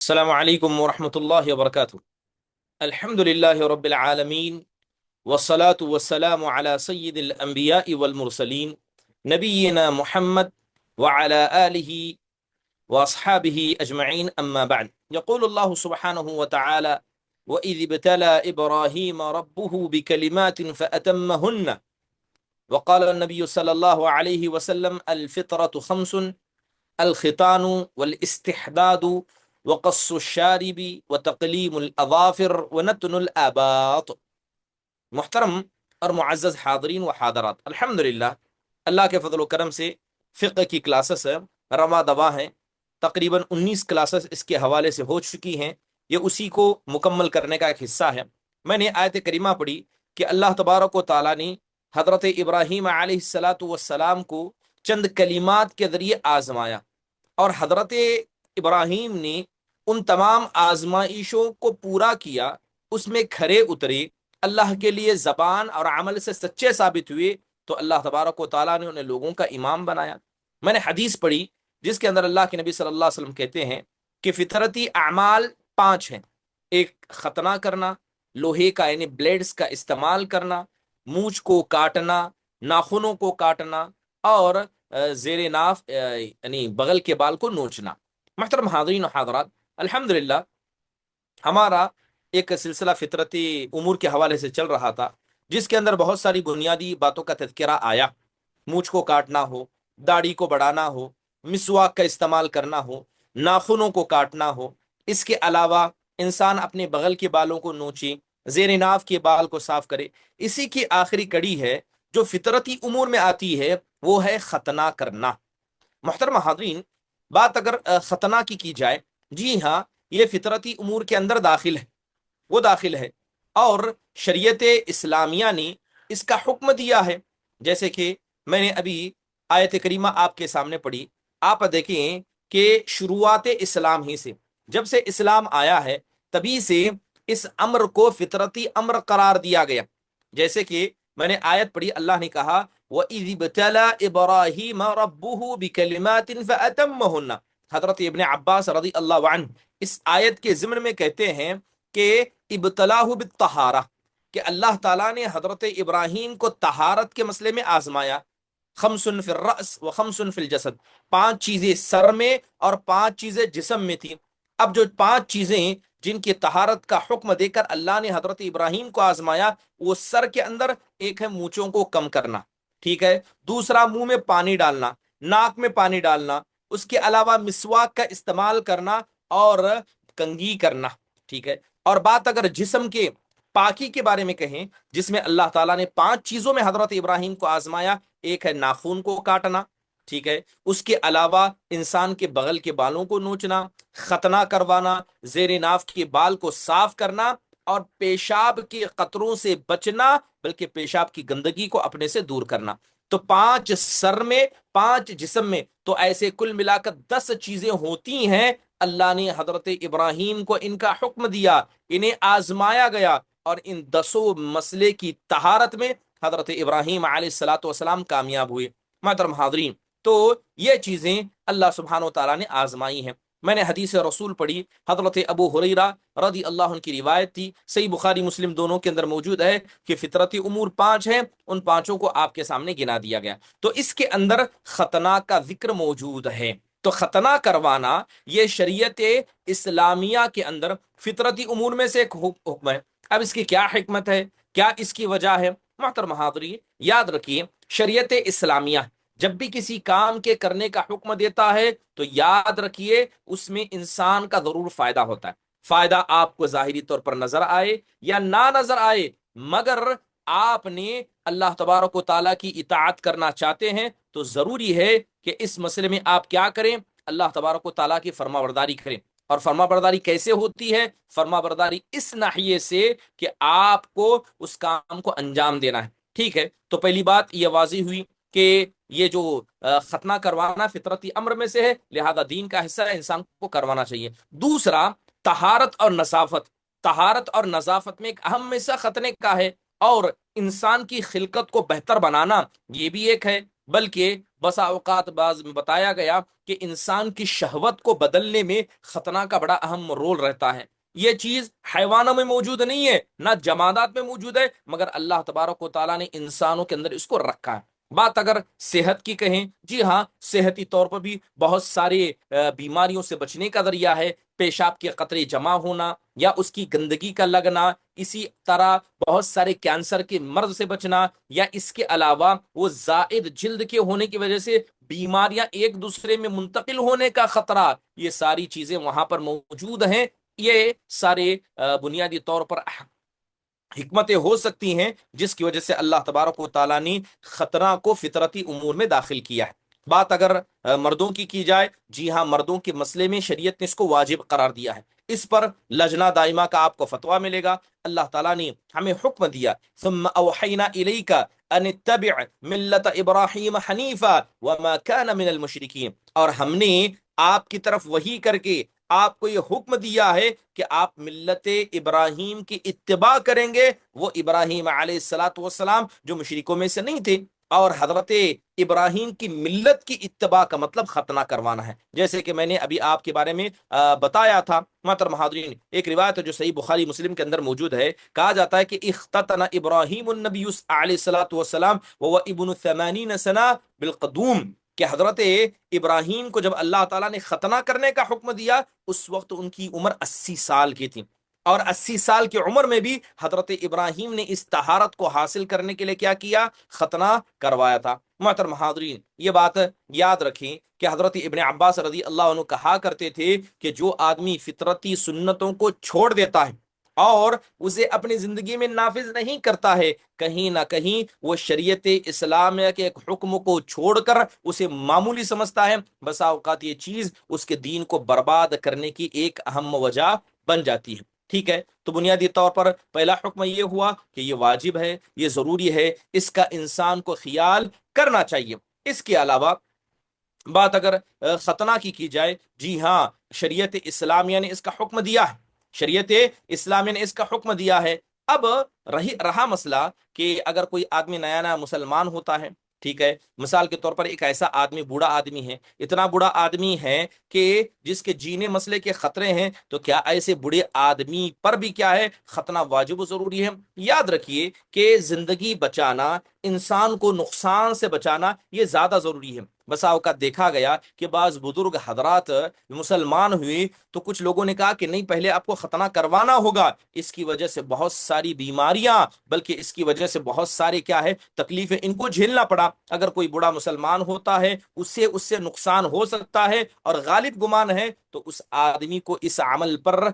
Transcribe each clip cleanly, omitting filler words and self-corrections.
السلام عليكم ورحمة الله وبركاته. الحمد لله رب العالمين، والصلاة والسلام على سيد الأنبياء والمرسلين نبينا محمد وعلى آله وأصحابه أجمعين، أما بعد. يقول الله سبحانه وتعالى: وإذ ابتلى إبراهيم ربه بكلمات فأتمهن. وقال النبي صلى الله عليه وسلم: الفطرة خمس: الختان والاستحداد وقص الشارب وتقليم الأظافر ونتن الآباط۔ محترم اور معزز حاضرین و حاضرات، الحمدللہ اللہ کے فضل و کرم سے فقہ کی کلاسز رواں دواں ہیں۔ تقریباً 19 کلاسز اس کے حوالے سے ہو چکی ہیں، یہ اسی کو مکمل کرنے کا ایک حصہ ہے۔ میں نے آیت کریمہ پڑھی کہ اللہ تبارک و تعالیٰ نے حضرت ابراہیم علیہ السلام کو چند کلمات کے ذریعے آزمایا، اور حضرت ابراہیم نے ان تمام آزمائشوں کو پورا کیا، اس میں کھرے اترے، اللہ کے لیے زبان اور عمل سے سچے ثابت ہوئے، تو اللہ تبارک و تعالیٰ نے انہیں لوگوں کا امام بنایا۔ میں نے حدیث پڑھی جس کے اندر اللہ کے نبی صلی اللہ علیہ وسلم کہتے ہیں کہ فطرتی اعمال 5 ہیں۔ ایک ختنہ کرنا، لوہے کا یعنی بلیڈز کا استعمال کرنا، مونچھ کو کاٹنا، ناخنوں کو کاٹنا، اور زیر ناف یعنی بغل کے بال کو نوچنا۔ محترم حاضرین و حاضرات، الحمدللہ ہمارا ایک سلسلہ فطرتی امور کے حوالے سے چل رہا تھا، جس کے اندر بہت ساری بنیادی باتوں کا تذکرہ آیا۔ مونچھ کو کاٹنا ہو، داڑھی کو بڑھانا ہو، مسواک کا استعمال کرنا ہو، ناخنوں کو کاٹنا ہو، اس کے علاوہ انسان اپنے بغل کے بالوں کو نوچے، زیر ناف کے بال کو صاف کرے۔ اسی کی آخری کڑی ہے جو فطرتی امور میں آتی ہے، وہ ہے ختنہ کرنا۔ محترم حاضرین، بات اگر ختنہ کی جائے، جی ہاں، یہ فطرتی امور کے اندر داخل ہے، وہ داخل ہے، اور شریعت اسلامیہ نے اس کا حکم دیا ہے۔ جیسے کہ میں نے ابھی آیت کریمہ آپ کے سامنے پڑھی، آپ دیکھیں کہ شروعات اسلام ہی سے، جب سے اسلام آیا ہے تبھی سے اس امر کو فطرتی امر قرار دیا گیا۔ جیسے کہ میں نے آیت پڑھی، اللہ نے کہا وَإِذِ ابْتَلَى إِبْرَاهِيمَ رَبُّهُ بِكَلِمَاتٍ فَأَتَمَّهُنَّ۔ حضرت ابن عباس رضی اللہ عنہ اس آیت کے ضمن میں کہتے ہیں کہ ابتلاہ بالطہارہ، کہ اللہ تعالیٰ نے حضرت ابراہیم کو طہارت کے مسئلے میں آزمایا۔ خمس فی الرأس و خمس فی الجسد، 5 چیزیں سر میں اور 5 چیزیں جسم میں تھیں۔ اب جو 5 چیزیں جن کی طہارت کا حکم دے کر اللہ نے حضرت ابراہیم کو آزمایا، وہ سر کے اندر ایک ہے مونچھوں کو کم کرنا، ٹھیک ہے، دوسرا منہ میں پانی ڈالنا، ناک میں پانی ڈالنا، اس کے علاوہ مسواک کا استعمال کرنا اور کنگھی کرنا، ٹھیک ہے۔ اور بات اگر جسم کے پاکی کے بارے میں کہیں، جس میں اللہ تعالیٰ نے 5 چیزوں میں حضرت ابراہیم کو آزمایا، ایک ہے ناخون کو کاٹنا، ٹھیک ہے، اس کے علاوہ انسان کے بغل کے بالوں کو نوچنا، ختنہ کروانا، زیر ناف کے بال کو صاف کرنا، اور پیشاب کے قطروں سے بچنا، بلکہ پیشاب کی گندگی کو اپنے سے دور کرنا۔ تو 5 سر میں، 5 جسم میں، تو ایسے کل ملا کر 10 چیزیں ہوتی ہیں۔ اللہ نے حضرت ابراہیم کو ان کا حکم دیا، انہیں آزمایا گیا، اور ان 10 مسئلے کی طہارت میں حضرت ابراہیم علیہ السلام کامیاب ہوئے۔ محترم حاضرین، تو یہ چیزیں اللہ سبحانہ و تعالیٰ نے آزمائی ہیں۔ میں نے حدیث رسول پڑھی، حضرت ابو ہریرہ رضی اللہ عنہ کی روایت تھی، صحیح بخاری مسلم دونوں کے اندر موجود ہے، کہ فطرتی امور 5 ہیں، ان 5 کو آپ کے سامنے گنا دیا گیا۔ تو اس کے اندر ختنہ کا ذکر موجود ہے۔ تو ختنہ کروانا یہ شریعت اسلامیہ کے اندر فطرتی امور میں سے ایک حکم ہے۔ اب اس کی کیا حکمت ہے، کیا اس کی وجہ ہے؟ محترم حاضرین، یاد رکھیے، شریعت اسلامیہ جب بھی کسی کام کے کرنے کا حکم دیتا ہے تو یاد رکھیے اس میں انسان کا ضرور فائدہ ہوتا ہے۔ فائدہ آپ کو ظاہری طور پر نظر آئے یا نہ نظر آئے، مگر آپ نے اللہ تبارک و تعالیٰ کی اطاعت کرنا چاہتے ہیں تو ضروری ہے کہ اس مسئلے میں آپ کیا کریں، اللہ تبارک و تعالیٰ کی فرما برداری کریں۔ اور فرما برداری کیسے ہوتی ہے؟ فرما برداری اس ناحیے سے کہ آپ کو اس کام کو انجام دینا ہے، ٹھیک ہے۔ تو پہلی بات یہ واضح ہوئی کہ یہ جو ختنہ کروانا فطرتی امر میں سے ہے، لہذا دین کا حصہ ہے، انسان کو کروانا چاہیے۔ دوسرا، طہارت اور نظافت۔ طہارت اور نظافت میں ایک اہم حصہ ختنے کا ہے، اور انسان کی خلقت کو بہتر بنانا یہ بھی ایک ہے۔ بلکہ بسا اوقات بعض میں بتایا گیا کہ انسان کی شہوت کو بدلنے میں ختنہ کا بڑا اہم رول رہتا ہے۔ یہ چیز حیوانوں میں موجود نہیں ہے، نہ جمادات میں موجود ہے، مگر اللہ تبارک و تعالیٰ نے انسانوں کے اندر اس کو رکھا ہے۔ بات اگر صحت کی کہیں، جی ہاں، صحتی طور پر بھی بہت سارے بیماریوں سے بچنے کا ذریعہ ہے۔ پیشاب کے قطرے جمع ہونا یا اس کی گندگی کا لگنا، اسی طرح بہت سارے کینسر کے مرض سے بچنا، یا اس کے علاوہ وہ زائد جلد کے ہونے کی وجہ سے بیماریاں ایک دوسرے میں منتقل ہونے کا خطرہ، یہ ساری چیزیں وہاں پر موجود ہیں۔ یہ سارے بنیادی طور پر حکمتیں ہو سکتی ہیں جس کی وجہ سے اللہ تبارک و تعالیٰ نے خطرہ کو فطرتی امور میں داخل کیا ہے۔ بات اگر مردوں کی جائے، جی ہاں، مردوں کے مسئلے میں شریعت نے اس کو واجب قرار دیا ہے۔ اس پر لجنہ دائمہ کا آپ کو فتویٰ ملے گا۔ اللہ تعالیٰ نے ہمیں حکم دیا، ثم اوحینا الیک ان اتبع ملت ابراہیم حنیفا وما کان من المشرکین، اور ہم نے آپ کی طرف وحی کر کے آپ کو یہ حکم دیا ہے کہ آپ ملت ابراہیم کی اتباع کریں گے۔ وہ ابراہیم علیہ الصلاۃ والسلام جو مشرکوں میں سے نہیں تھے، اور حضرت ابراہیم کی ملت کی اتباع کا مطلب ختنہ کروانا ہے، جیسے کہ میں نے ابھی آپ کے بارے میں بتایا تھا۔ محترم حاضرین، ایک روایت ہے جو صحیح بخاری مسلم کے اندر موجود ہے، کہا جاتا ہے کہ اختتن ابراہیم النبی علیہ الصلاۃ والسلام وهو ابن 80 سنہ بالقدوم، کہ حضرت ابراہیم کو جب اللہ تعالیٰ نے ختنہ کرنے کا حکم دیا، اس وقت ان کی عمر 80 سال کی تھی، اور 80 سال کی عمر میں بھی حضرت ابراہیم نے اس طہارت کو حاصل کرنے کے لیے کیا کیا؟ ختنہ کروایا تھا۔ محترم حاضرین، یہ بات یاد رکھیں کہ حضرت ابن عباس رضی اللہ عنہ کہا کرتے تھے کہ جو آدمی فطرتی سنتوں کو چھوڑ دیتا ہے اور اسے اپنی زندگی میں نافذ نہیں کرتا ہے، کہیں نہ کہیں وہ شریعت اسلامیہ کے ایک حکم کو چھوڑ کر اسے معمولی سمجھتا ہے۔ بسا اوقات یہ چیز اس کے دین کو برباد کرنے کی ایک اہم وجہ بن جاتی ہے۔ ٹھیک ہے، تو بنیادی طور پر پہلا حکم یہ ہوا کہ یہ واجب ہے، یہ ضروری ہے، اس کا انسان کو خیال کرنا چاہیے۔ اس کے علاوہ بات اگر ختنہ کی جائے، جی ہاں، شریعت اسلامیہ نے اس کا حکم دیا ہے، شریعت اسلامیہ نے اس کا حکم دیا ہے۔ اب رہا مسئلہ کہ اگر کوئی آدمی نیا نیا مسلمان ہوتا ہے، ٹھیک ہے، مثال کے طور پر ایک ایسا آدمی، بوڑھا آدمی ہے، اتنا بوڑھا آدمی ہے کہ جس کے جینے مسئلے کے خطرے ہیں، تو کیا ایسے بوڑھے آدمی پر بھی کیا ہے؟ ختنہ واجب و ضروری ہے۔ یاد رکھیے کہ زندگی بچانا، انسان کو نقصان سے بچانا، یہ زیادہ ضروری ہے۔ بسا اوقات دیکھا گیا کہ بعض بزرگ حضرات مسلمان ہوئے تو کچھ لوگوں نے کہا کہ نہیں، پہلے آپ کو ختنہ کروانا ہوگا، اس کی وجہ سے بہت ساری بیماریاں، بلکہ اس کی وجہ سے بہت سارے کیا ہے، تکلیفیں ان کو جھیلنا پڑا۔ اگر کوئی بڑا مسلمان ہوتا ہے، اس سے نقصان ہو سکتا ہے، اور غالب گمان ہے تو اس آدمی کو اس عمل پر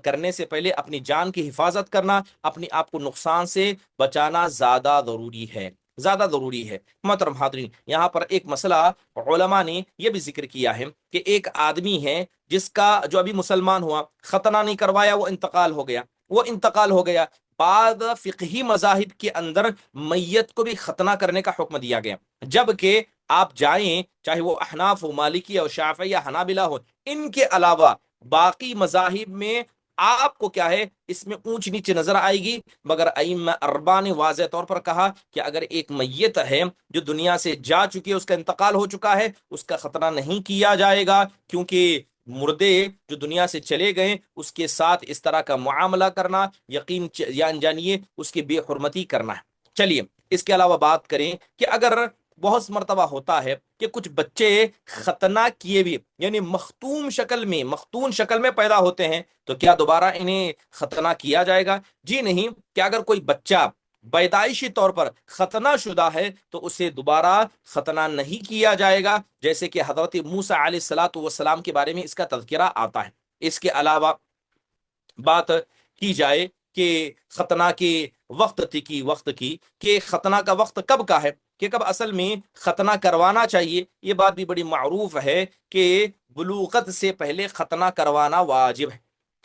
کرنے سے پہلے اپنی جان کی حفاظت کرنا، اپنے آپ کو نقصان سے بچانا زیادہ ضروری ہے، زیادہ ضروری ہے۔ محترم حاضرین، یہاں پر ایک مسئلہ علماء نے یہ بھی ذکر کیا ہے کہ ایک آدمی ہے جس کا، جو ابھی مسلمان ہوا، ختنہ نہیں کروایا، وہ انتقال ہو گیا۔ بعض فقہی مذاہب کے اندر میت کو بھی ختنہ کرنے کا حکم دیا گیا، جبکہ آپ جائیں، چاہے وہ احناف ہو، مالکی اور شافعی یا حنابلہ ہو، ان کے علاوہ باقی مذاہب میں آپ کو کیا ہے، اس میں اونچ نیچ نظر آئے گی، مگر ائمہ اربعہ نے واضح طور پر کہا کہ اگر ایک میت ہے جو دنیا سے جا چکی ہے، اس کا انتقال ہو چکا ہے، اس کا ختنہ نہیں کیا جائے گا، کیونکہ مردے جو دنیا سے چلے گئے اس کے ساتھ اس طرح کا معاملہ کرنا، یا جانیے اس کی بے حرمتی کرنا ہے۔ چلیے، اس کے علاوہ بات کریں کہ اگر بہت مرتبہ ہوتا ہے کہ کچھ بچے ختنہ کیے بھی، یعنی مختون شکل میں پیدا ہوتے ہیں، تو کیا دوبارہ انہیں ختنہ کیا جائے گا؟ جی نہیں، کہ اگر کوئی بچہ پیدائشی طور پر ختنہ شدہ ہے تو اسے دوبارہ ختنہ نہیں کیا جائے گا، جیسے کہ حضرت موسیٰ علیہ الصلاۃ والسلام کے بارے میں اس کا تذکرہ آتا ہے۔ اس کے علاوہ بات کی جائے کہ ختنہ کے وقت کی کہ ختنہ کا وقت کب کا ہے، کہ کب اصل میں ختنہ کروانا چاہیے، یہ بات بھی بڑی معروف ہے کہ بلوغت سے پہلے ختنہ کروانا واجب ہے۔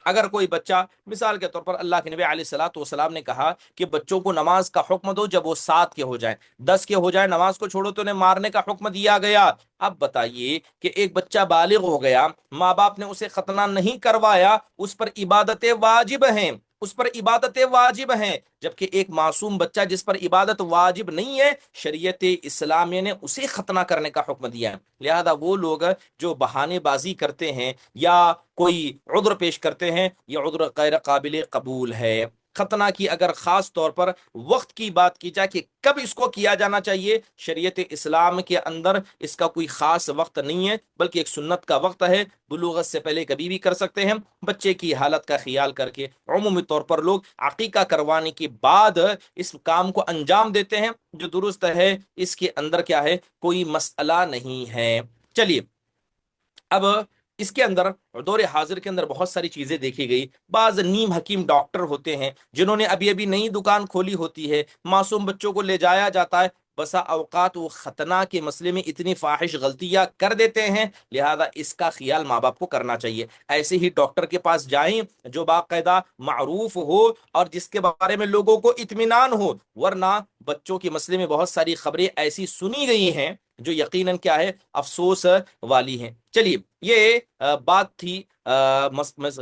اگر کوئی بچہ، مثال کے طور پر اللہ کے نبی علیہ الصلوۃ والسلام نے کہا کہ بچوں کو نماز کا حکم دو جب وہ 7 کے ہو جائیں، 10 کے ہو جائیں، نماز کو چھوڑو تو انہیں مارنے کا حکم دیا گیا۔ اب بتائیے کہ ایک بچہ بالغ ہو گیا، ماں باپ نے اسے ختنہ نہیں کروایا، اس پر عبادتیں واجب ہیں، اس پر عبادتیں واجب ہیں، جبکہ ایک معصوم بچہ جس پر عبادت واجب نہیں ہے، شریعت اسلامیہ نے اسے ختنہ کرنے کا حکم دیا ہے۔ لہذا وہ لوگ جو بہانے بازی کرتے ہیں یا کوئی عذر پیش کرتے ہیں، یہ عذر غیر قابل قبول ہے۔ ختنہ کی اگر خاص طور پر وقت کی بات کی جائے کہ کب اس کو کیا جانا چاہیے، شریعت اسلام کے اندر اس کا کوئی خاص وقت نہیں ہے، بلکہ ایک سنت کا وقت ہے، بلوغت سے پہلے کبھی بھی کر سکتے ہیں، بچے کی حالت کا خیال کر کے۔ عمومی طور پر لوگ عقیقہ کروانے کے بعد اس کام کو انجام دیتے ہیں، جو درست ہے، اس کے اندر کیا ہے، کوئی مسئلہ نہیں ہے۔ چلیے اب اس کے اندر دور حاضر کے اندر بہت ساری چیزیں دیکھی گئی۔ بعض نیم حکیم ڈاکٹر ہوتے ہیں جنہوں نے ابھی ابھی نئی دکان کھولی ہوتی ہے، معصوم بچوں کو لے جایا جاتا ہے، بسا اوقات وہ ختنہ کے مسئلے میں اتنی فاحش غلطیاں کر دیتے ہیں، لہذا اس کا خیال ماں باپ کو کرنا چاہیے۔ ایسے ہی ڈاکٹر کے پاس جائیں جو باقاعدہ معروف ہو اور جس کے بارے میں لوگوں کو اطمینان ہو، ورنہ بچوں کے مسئلے میں بہت ساری خبریں ایسی سنی گئی ہیں جو یقیناً کیا ہے، افسوس والی ہیں۔ چلیے یہ بات تھی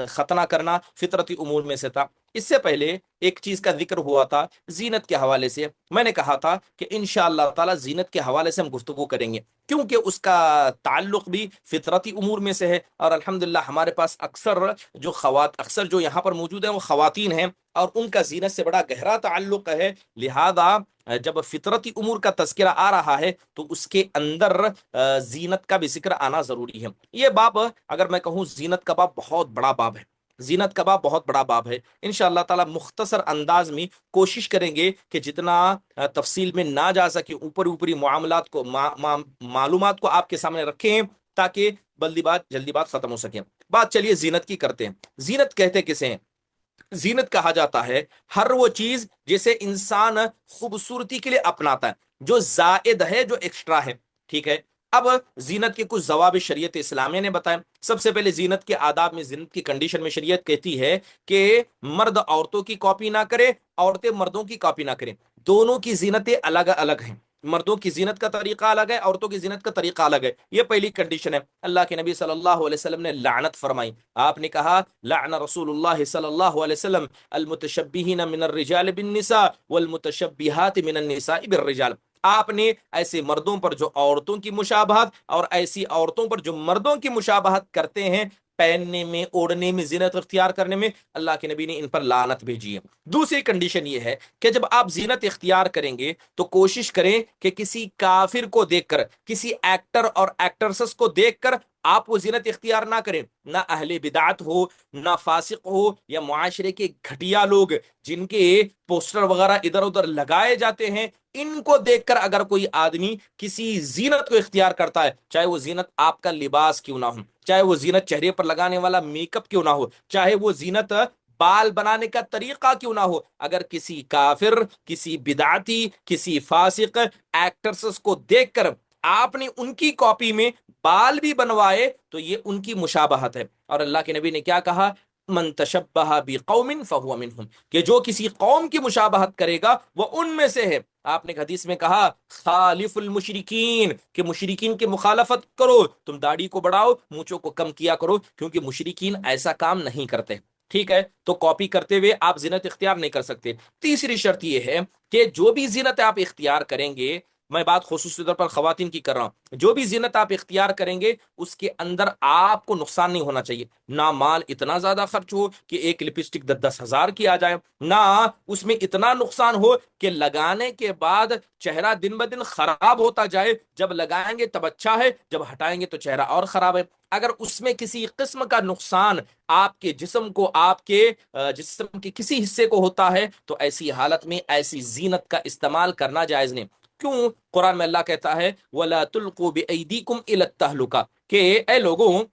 ختنہ کرنا فطرتی امور میں سے تھا۔ اس سے پہلے ایک چیز کا ذکر ہوا تھا زینت کے حوالے سے، میں نے کہا تھا کہ انشاءاللہ تعالی زینت کے حوالے سے ہم گفتگو کریں گے، کیونکہ اس کا تعلق بھی فطرتی امور میں سے ہے، اور الحمدللہ ہمارے پاس اکثر جو یہاں پر موجود ہیں وہ خواتین ہیں، اور ان کا زینت سے بڑا گہرا تعلق ہے۔ لہذا جب فطرتی امور کا تذکرہ آ رہا ہے تو اس کے اندر زینت کا بھی ذکر آنا ضروری ہے۔ یہ باب اگر میں کہوں زینت کا باب بہت بڑا باب ہے، زینت کا باب بہت بڑا باب ہے۔ انشاءاللہ تعالی مختصر انداز میں کوشش کریں گے کہ جتنا تفصیل میں نہ جا سکے اوپری معاملات کو معلومات کو آپ کے سامنے رکھیں، تاکہ جلدی بات ختم ہو سکے۔ بات چلیے زینت کی کرتے ہیں۔ زینت کہتے کسے ہیں؟ زینت کہا جاتا ہے ہر وہ چیز جسے انسان خوبصورتی کے لیے اپناتا ہے، جو زائد ہے، جو ایکسٹرا ہے، ٹھیک ہے۔ اب زینت کے کچھ ضوابط شریعت اسلامیہ نے بتائے۔ سب سے پہلے زینت کے آداب میں، زینت کی کنڈیشن میں شریعت کہتی ہے کہ مرد عورتوں کی کاپی نہ کرے، عورتیں مردوں کی کاپی نہ کریں، دونوں کی زینتیں الگ الگ ہیں، مردوں کی زینت کا طریقہ الگ ہے، عورتوں کی زینت کا طریقہ الگ ہے، یہ پہلی کنڈیشن ہے۔ اللہ کے نبی صلی اللہ علیہ وسلم نے لعنت فرمائی، آپ نے کہا لعن رسول اللہ صلی اللہ علیہ وسلم المتشبہین من الرجال بالنساء والمتشبہات من النساء بالرجال۔ آپ نے ایسے مردوں پر جو عورتوں کی مشابہت اور ایسی عورتوں پر جو مردوں کی مشابہت کرتے ہیں، پہننے میں، اوڑھنے میں، زینت اختیار کرنے میں، اللہ کے نبی نے ان پر لعنت بھیجی ہے۔ دوسری کنڈیشن یہ ہے کہ جب آپ زینت اختیار کریں گے تو کوشش کریں کہ کسی کافر کو دیکھ کر، کسی ایکٹر اور ایکٹرسس کو دیکھ کر آپ وہ زینت اختیار نہ کریں، نہ اہل بدعت ہو، نہ فاسق ہو، یا معاشرے کے گھٹیا لوگ جن کے پوسٹر وغیرہ ادھر ادھر لگائے جاتے ہیں، ان کو دیکھ کر اگر کوئی آدمی کسی زینت کو اختیار کرتا ہے، چاہے وہ زینت آپ کا لباس کیوں نہ ہو، چاہے وہ زینت چہرے پر لگانے والا میک اپ کیوں نہ ہو، چاہے وہ زینت بال بنانے کا طریقہ کیوں نہ ہو، اگر کسی کافر، کسی بدعتی، کسی فاسق ایکٹرس کو دیکھ کر آپ نے ان کی کاپی میں بال بھی بنوائے تو یہ ان کی مشابہت ہے۔ اور اللہ کے نبی نے کیا کہا؟ من تشبہ بقوم فہو منہم، کہ جو کسی قوم کی مشابہت کرے گا وہ ان میں سے ہے۔ آپ نے حدیث میں کہا خالف المشرکین، کہ مشرکین کی مخالفت کرو، تم داڑھی کو بڑھاؤ، مونچھوں کو کم کیا کرو، کیونکہ مشرکین ایسا کام نہیں کرتے، ٹھیک ہے۔ تو کاپی کرتے ہوئے آپ زینت اختیار نہیں کر سکتے۔ تیسری شرط یہ ہے کہ جو بھی زینت آپ اختیار کریں گے، میں بات خصوصی طور پر خواتین کی کر رہا ہوں، جو بھی زینت آپ اختیار کریں گے اس کے اندر آپ کو نقصان نہیں ہونا چاہیے، نہ مال اتنا زیادہ خرچ ہو کہ ایک لپسٹک 10,000 کی آ جائے، نہ اس میں اتنا نقصان ہو کہ لگانے کے بعد چہرہ دن بدن خراب ہوتا جائے، جب لگائیں گے تب اچھا ہے، جب ہٹائیں گے تو چہرہ اور خراب ہے۔ اگر اس میں کسی قسم کا نقصان آپ کے جسم کو، آپ کے جسم کے کسی حصے کو ہوتا ہے تو ایسی حالت میں ایسی زینت کا استعمال کرنا جائز نہیں۔ کیوں؟ قرآن میں اللہ کہتا ہے وَلَا تُلْقُوا بِأَيْدِيكُمْ إِلَى التَّهْلُكَةِ، کہ اے لوگوں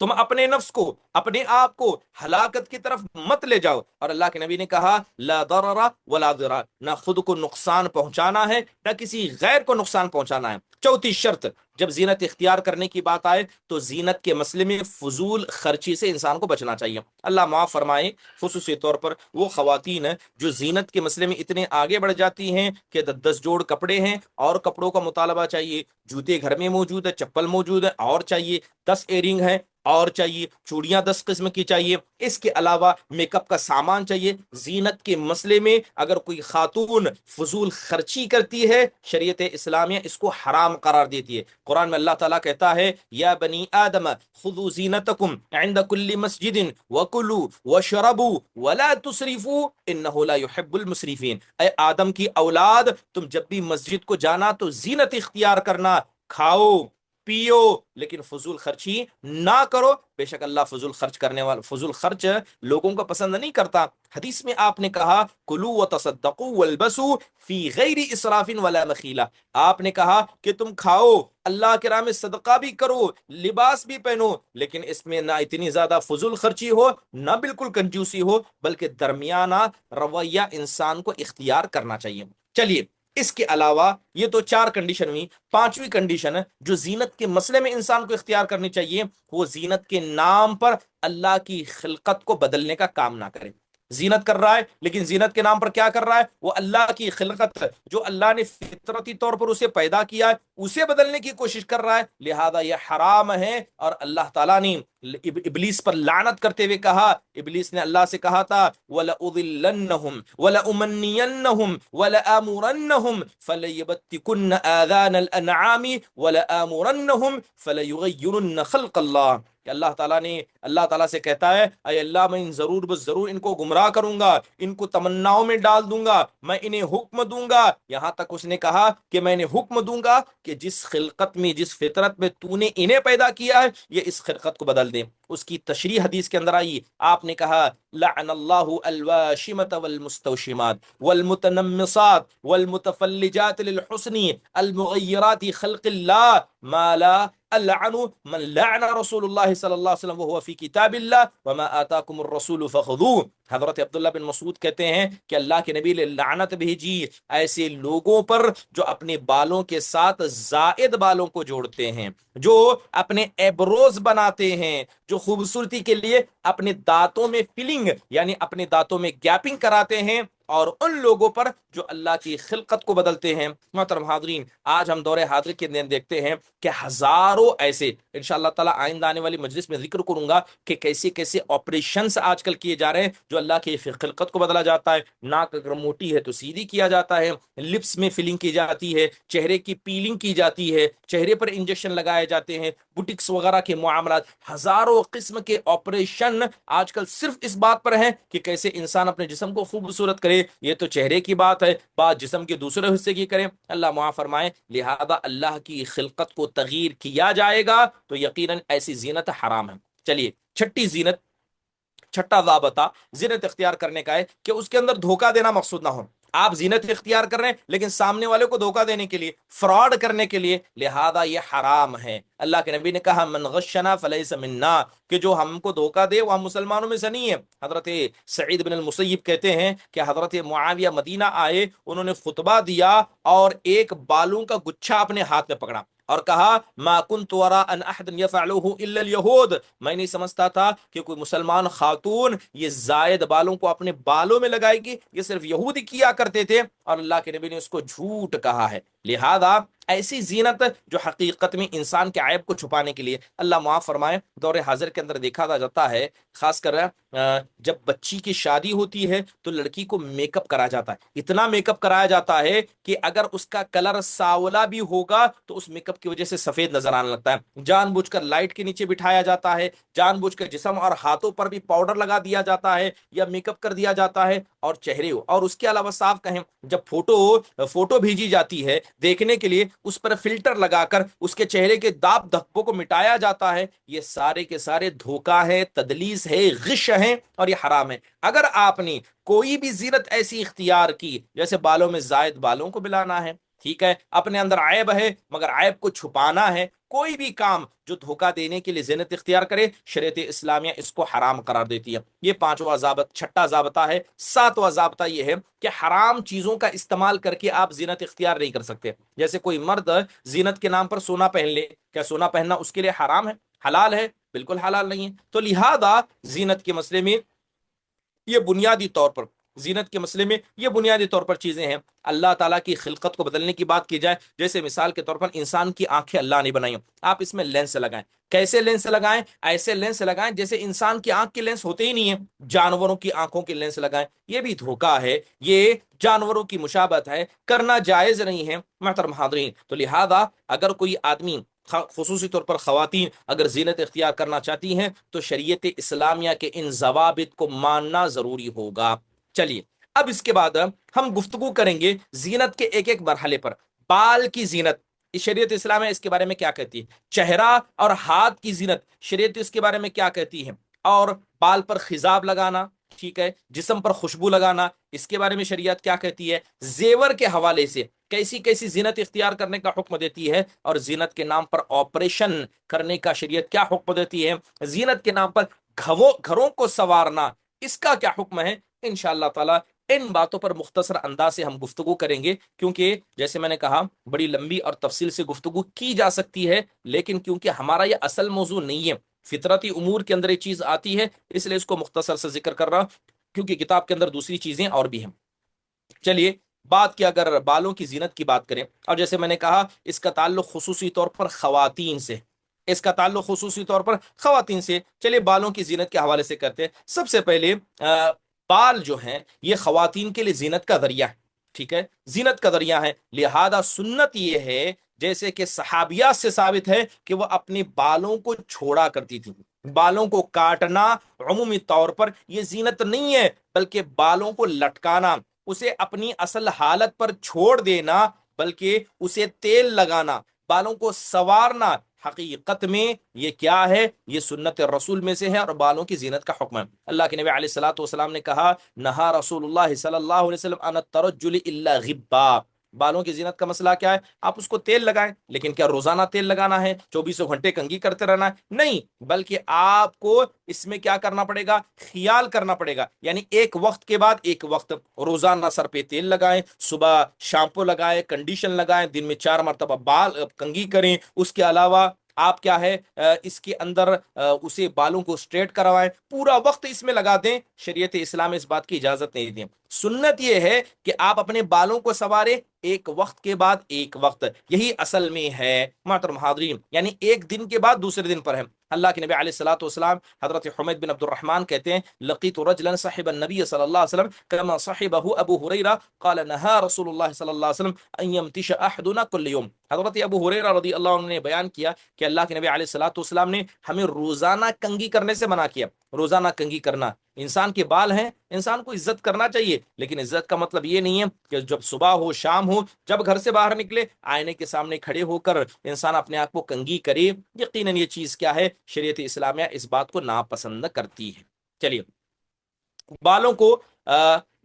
تم اپنے نفس کو، اپنے آپ کو ہلاکت کی طرف مت لے جاؤ۔ اور اللہ کے نبی نے کہا لا ضرر ولا ضرار، نہ خود کو نقصان پہنچانا ہے نہ کسی غیر کو نقصان پہنچانا ہے۔ چوتھی شرط، جب زینت اختیار کرنے کی بات آئے تو زینت کے مسئلے میں فضول خرچی سے انسان کو بچنا چاہیے۔ اللہ معاف فرمائے، خصوصی طور پر وہ خواتین جو زینت کے مسئلے میں اتنے آگے بڑھ جاتی ہیں کہ 10 جوڑ کپڑے ہیں اور کپڑوں کا مطالبہ چاہیے، جوتے گھر میں موجود ہے، چپل موجود ہے اور چاہیے، 10 ایئرنگ ہے، اور چاہیے، چوڑیاں 10 قسم کی چاہیے، اس کے علاوہ میک اپ کا سامان چاہیے۔ زینت کے مسئلے میں اگر کوئی خاتون فضول خرچی کرتی ہے، شریعت اسلامیہ اس کو حرام قرار دیتی ہے۔ قرآن میں اللہ تعالیٰ کہتا ہے یا بنی آدم خذوا زینتکم عند کل مسجد وکلوا واشربوا ولا تسرفوا انہ لا يحب المسرفین۔ اے آدم کی اولاد، تم جب بھی مسجد کو جانا تو زینت اختیار کرنا، کھاؤ پیو لیکن فضول خرچی نہ کرو، بے شک اللہ فضول خرچ کرنے والا، فضول خرچ لوگوں کو پسند نہیں کرتا۔ حدیث میں آپ نے کہا کلو وتصدقوا والبسوا فی غیر اسراف ولا مخیلہ، آپ نے کہا کہ تم کھاؤ، اللہ کے راہ میں صدقہ بھی کرو، لباس بھی پہنو، لیکن اس میں نہ اتنی زیادہ فضول خرچی ہو نہ بالکل کنجوسی ہو، بلکہ درمیانہ رویہ انسان کو اختیار کرنا چاہیے۔ چلیے، اس کے علاوہ یہ تو 4 کنڈیشن ہوئی، 5ویں کنڈیشن جو زینت کے مسئلے میں انسان کو اختیار کرنی چاہیے، وہ زینت کے نام پر اللہ کی خلقت کو بدلنے کا کام نہ کرے۔ زینت کر رہا ہے لیکن زینت کے نام پر کیا کر رہا ہے؟ وہ اللہ کی خلقت جو اللہ نے فطرتی طور پر اسے پیدا کیا ہے اسے بدلنے کی کوشش کر رہا ہے، لہذا یہ حرام ہے۔ اور اللہ تعالیٰ نے ابلیس پر لعنت کرتے ہوئے کہا، ابلیس نے اللہ سے کہا تھا وَلَأُضِلَّنَّهُمْ وَلَأُمَنِّيَنَّهُمْ وَلَآمُرَنَّهُمْ فَلَيُبَتِّكُنَّ آذَانَ الْأَنْعَامِ وَلَآمُرَنَّهُمْ فَلَيُغَيِّرُنَّ خَلْقَ اللَّهِ کہ اللہ تعالیٰ سے کہتا ہے اے اللہ میں ضرور بس ضرور ان کو گمراہ کروں گا، ان کو تمناؤں میں ڈال دوں گا، میں انہیں حکم دوں گا، یہاں تک اس نے کہا کہ میں نے حکم دوں گا کہ جس خلقت میں، جس فطرت میں تو نے انہیں پیدا کیا ہے یہ اس خلقت کو بدل دیں۔ اس کی تشریح حدیث کے اندر آئی، آپ نے کہا لعن اللہ الواشمۃ والمستوشمات والمتنمصات والمتفلجات للحسن المغیرات خلق اللہ ما لا اللعن من لعن رسول اللہ صلی اللہ علیہ وسلم وهو فی کتاب اللہ وما آتاکم الرسول فخذوه۔ حضرت عبداللہ بن مسعود کہتے ہیں کہ اللہ کے نبی نے لعنت بھیجی ایسے لوگوں پر جو اپنے بالوں کے ساتھ زائد بالوں کو جوڑتے ہیں، جو اپنے ایبروز بناتے ہیں، جو خوبصورتی کے لیے اپنے دانتوں میں فلنگ یعنی اپنے دانتوں میں گیپنگ کراتے ہیں، اور ان لوگوں پر جو اللہ کی خلقت کو بدلتے ہیں۔ محترم حاضرین، آج ہم دور حاضر کے دن دیکھتے ہیں کہ ہزاروں ایسے، انشاءاللہ تعالی آئندہ آنے والی مجلس میں ذکر کروں گا کہ کیسے کیسے آپریشنز آج کل کیے جا رہے ہیں جو اللہ کی خلقت کو بدلا جاتا ہے۔ ناک اگر موٹی ہے تو سیدھی کیا جاتا ہے، لپس میں فلنگ کی جاتی ہے، چہرے کی پیلنگ کی جاتی ہے، چہرے پر انجیکشن لگائے جاتے ہیں، بوٹکس وغیرہ کے معاملات، ہزاروں قسم کے آپریشن آج کل صرف اس بات پر ہیں کہ کیسے انسان اپنے جسم کو خوبصورت کرے۔ یہ تو چہرے کی بات ہے، بات جسم کے دوسرے حصے کی کریں، اللہ معاف فرمائے۔ لہذا اللہ کی خلقت کو تغییر کیا جائے گا تو یقیناً ایسی زینت حرام ہے۔ چلیے، چھٹا ضابطہ زینت اختیار کرنے کا ہے کہ اس کے اندر دھوکہ دینا مقصود نہ ہو۔ آپ زینت اختیار کر رہے ہیں لیکن سامنے والے کو دھوکہ دینے کے لیے، فراڈ کرنے کے لیے، لہذا یہ حرام ہے۔ اللہ کے نبی نے کہا من غشنا فلیس منا، کہ جو ہم کو دھوکہ دے وہ ہم مسلمانوں میں سے نہیں ہے۔ حضرت سعید بن المسیب کہتے ہیں کہ حضرت معاویہ مدینہ آئے، انہوں نے خطبہ دیا اور ایک بالوں کا گچھا اپنے ہاتھ میں پکڑا اور کہا ما كنت وراء ان احد يفعله الا اليهود، میں نہیں سمجھتا تھا کہ کوئی مسلمان خاتون یہ زائد بالوں کو اپنے بالوں میں لگائے گی، یہ صرف یہودی کیا کرتے تھے، اور اللہ کے نبی نے اس کو جھوٹ کہا ہے۔ لہذا ایسی زینت جو حقیقت میں انسان کے عیب کو چھپانے کے لیے، اللہ معاف فرمائے، دور حاضر کے اندر دیکھا جاتا ہے، خاص کر جب بچی کی شادی ہوتی ہے تو لڑکی کو میک اپ کرایا جاتا ہے، اتنا میک اپ کرایا جاتا ہے کہ اگر اس کا کلر ساولا بھی ہوگا تو اس میک اپ کی وجہ سے سفید نظر آنے لگتا ہے۔ جان بوجھ کر لائٹ کے نیچے بٹھایا جاتا ہے، جان بوجھ کر جسم اور ہاتھوں پر بھی پاؤڈر لگا دیا جاتا ہے یا میک اپ کر دیا جاتا ہے، اور چہرے اور اس کے علاوہ صاف کہیں جب فوٹو بھیجی جاتی ہے دیکھنے کے لیے، اس پر فلٹر لگا کر اس کے چہرے کے داغ دھبوں کو مٹایا جاتا ہے۔ یہ سارے کے سارے دھوکہ ہے، تدلیس ہے، غش ہے، اور یہ حرام ہے۔ اگر آپ نے کوئی بھی زینت ایسی اختیار کی، جیسے بالوں میں زائد بالوں کو ملانا ہے، ٹھیک ہے، اپنے اندر عیب ہے مگر عیب کو چھپانا ہے، کوئی بھی کام جو دھوکہ دینے کے لیے زینت اختیار کرے، شریعت اسلامیہ اس کو حرام قرار دیتی ہے۔ یہ 5واں ضابطہ، چھٹا ضابطہ ہے۔ 7واں ضابطہ یہ ہے کہ حرام چیزوں کا استعمال کر کے آپ زینت اختیار نہیں کر سکتے۔ جیسے کوئی مرد زینت کے نام پر سونا پہن لے، کیا سونا پہننا اس کے لیے حرام ہے؟ حلال ہے؟ بالکل حلال نہیں ہے۔ تو لہذا زینت کے مسئلے میں یہ بنیادی طور پر زینت کے مسئلے میں یہ بنیادی طور پر چیزیں ہیں۔ اللہ تعالیٰ کی خلقت کو بدلنے کی بات کی جائے، جیسے مثال کے طور پر انسان کی آنکھیں اللہ نے بنائی، آپ اس میں لینس لگائیں، کیسے لینس لگائیں؟ ایسے لینس لگائیں جیسے انسان کی آنکھ کے لینس ہوتے ہی نہیں ہیں، جانوروں کی آنکھوں کے لینس لگائیں، یہ بھی دھوکہ ہے، یہ جانوروں کی مشابہت ہے، کرنا جائز نہیں ہے محترم حاضرین۔ تو لہذا اگر کوئی آدمی، خصوصی طور پر خواتین، اگر زینت اختیار کرنا چاہتی ہیں تو شریعت اسلامیہ کے ان ضوابط کو ماننا ضروری ہوگا۔ چلیے اب اس کے بعد ہم گفتگو کریں گے زینت کے ایک ایک مرحلے پر۔ بال کی زینت شریعت اسلامیہ اس کے بارے میں کیا کہتی ہے؟ چہرہ اور ہاتھ کی زینت شریعت اس کے بارے میں کیا کہتی ہے؟ اور بال پر خضاب لگانا، ٹھیک ہے، جسم پر خوشبو لگانا، اس کے بارے میں شریعت کیا کہتی ہے؟ زیور کے حوالے سے کیسی کیسی زینت اختیار کرنے کا حکم دیتی ہے، اور زینت کے نام پر آپریشن کرنے کا شریعت کیا حکم دیتی ہے؟ زینت کے نام پر گھروں کو سنوارنا، اس کا کیا حکم ہے؟ انشاءاللہ تعالی ان باتوں پر مختصر انداز سے ہم گفتگو کریں گے، کیونکہ جیسے میں نے کہا بڑی لمبی اور تفصیل سے گفتگو کی جا سکتی ہے، لیکن کیونکہ ہمارا یہ اصل موضوع نہیں ہے، فطرتی امور کے اندر یہ چیز آتی ہے، اس لیے اس کو مختصر سے ذکر کر رہا ہوں، کیونکہ کتاب کے اندر دوسری چیزیں اور بھی ہیں۔ چلیے بات کی اگر بالوں کی زینت کی بات کریں، اور جیسے میں نے کہا اس کا تعلق خصوصی طور پر خواتین سے، اس کا تعلق خصوصی طور پر خواتین سے، چلیے بالوں کی زینت کے حوالے سے کرتے ہیں۔ سب سے پہلے بال جو ہیں یہ خواتین کے لیے زینت کا ذریعہ ہے، ٹھیک ہے، زینت کا ذریعہ ہے، لہذا سنت یہ ہے، جیسے کہ صحابیات سے ثابت ہے کہ وہ اپنے بالوں کو چھوڑا کرتی تھی۔ بالوں کو کاٹنا عمومی طور پر یہ زینت نہیں ہے، بلکہ بالوں کو لٹکانا، اسے اپنی اصل حالت پر چھوڑ دینا، بلکہ اسے تیل لگانا، بالوں کو سنوارنا، حقیقت میں یہ کیا ہے؟ یہ سنت رسول میں سے ہے اور بالوں کی زینت کا حکم ہے۔ اللہ کے نبی علیہ الصلوۃ والسلام نے کہا، نہا رسول اللہ صلی اللہ علیہ وسلم عن الترجل الا غبا۔ بالوں کی زینت کا مسئلہ کیا ہے؟ آپ اس کو تیل لگائیں، لیکن کیا روزانہ تیل لگانا ہے؟ 24 گھنٹے کنگھی کرتے رہنا ہے؟ نہیں، بلکہ آپ کو اس میں کیا کرنا پڑے گا؟ خیال کرنا پڑے گا، یعنی ایک وقت کے بعد ایک وقت روزانہ سر پہ تیل لگائیں، صبح شیمپو لگائیں، کنڈیشن لگائیں، دن میں 4 مرتبہ بال کنگھی کریں، اس کے علاوہ آپ کیا ہے اس کے اندر اسے بالوں کو سٹریٹ کروائیں، پورا وقت اس میں لگا دیں، شریعت اسلام اس بات کی اجازت نہیں دی۔ سنت یہ ہے کہ آپ اپنے بالوں کو سنواریں ایک وقت کے بعد ایک وقت، یہی اصل میں ہے محترم حاضرین، یعنی ایک دن کے بعد دوسرے دن پر ہے۔ اللہ کے نبی علیہ الصلوۃ والسلام حضرت حمید بن عبد الرحمن کہتے ہیں، لقیت رجلا صحب النبی صلی اللہ علیہ وسلم كما صحبه ابو ہریرہ قال نہا رسول اللہ صلی اللہ علیہ وسلم ان يمتش احدنا كل يوم۔ حضرت ابو ہریرہ رضی اللہ عنہ نے بیان کیا کہ اللہ کے نبی علیہ الصلوۃ والسلام نے ہمیں روزانہ کنگھی کرنے سے منع کیا، روزانہ کنگھی کرنا۔ انسان کے بال ہیں، انسان کو عزت کرنا چاہیے، لیکن عزت کا مطلب یہ نہیں ہے کہ جب صبح ہو شام ہو، جب گھر سے باہر نکلے آئینے کے سامنے کھڑے ہو کر انسان اپنے آپ کو کنگھی کرے۔ یقیناً یہ چیز کیا ہے؟ شریعت اسلامیہ اس بات کو ناپسند کرتی ہے۔ چلیے بالوں کو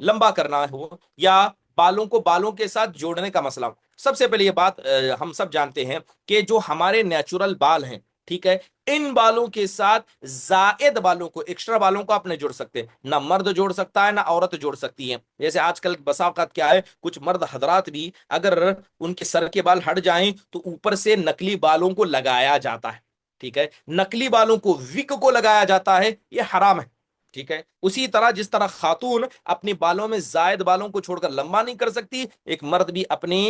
لمبا کرنا ہو یا بالوں کو بالوں کے ساتھ جوڑنے کا مسئلہ، سب سے پہلے یہ بات ہم سب جانتے ہیں کہ جو ہمارے نیچرل بال ہیں، ٹھیک ہے، ان بالوں کے ساتھ زائد بالوں کو، ایکسٹرا بالوں کو آپ نہیں جوڑ سکتے، نہ مرد جوڑ سکتا ہے نہ عورت جوڑ سکتی ہے۔ جیسے آج کل بسا اوقات کیا ہے، کچھ مرد حضرات بھی اگر ان کے سر کے بال ہٹ جائیں تو اوپر سے نکلی بالوں کو لگایا جاتا ہے، ٹھیک ہے، نکلی بالوں کو، وگ کو لگایا جاتا ہے، یہ حرام ہے، ٹھیک ہے۔ اسی طرح جس طرح خاتون اپنے بالوں میں زائد بالوں کو چھوڑ کر لمبا نہیں کر سکتی، ایک مرد بھی اپنے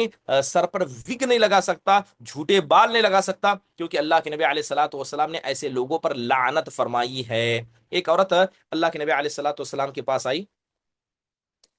سر پر وگ نہیں لگا سکتا، جھوٹے بال نہیں لگا سکتا، کیونکہ اللہ کے نبی علیہ الصلوۃ والسلام نے ایسے لوگوں پر لعنت فرمائی ہے۔ ایک عورت اللہ کے نبی علیہ الصلوۃ والسلام کے پاس آئی،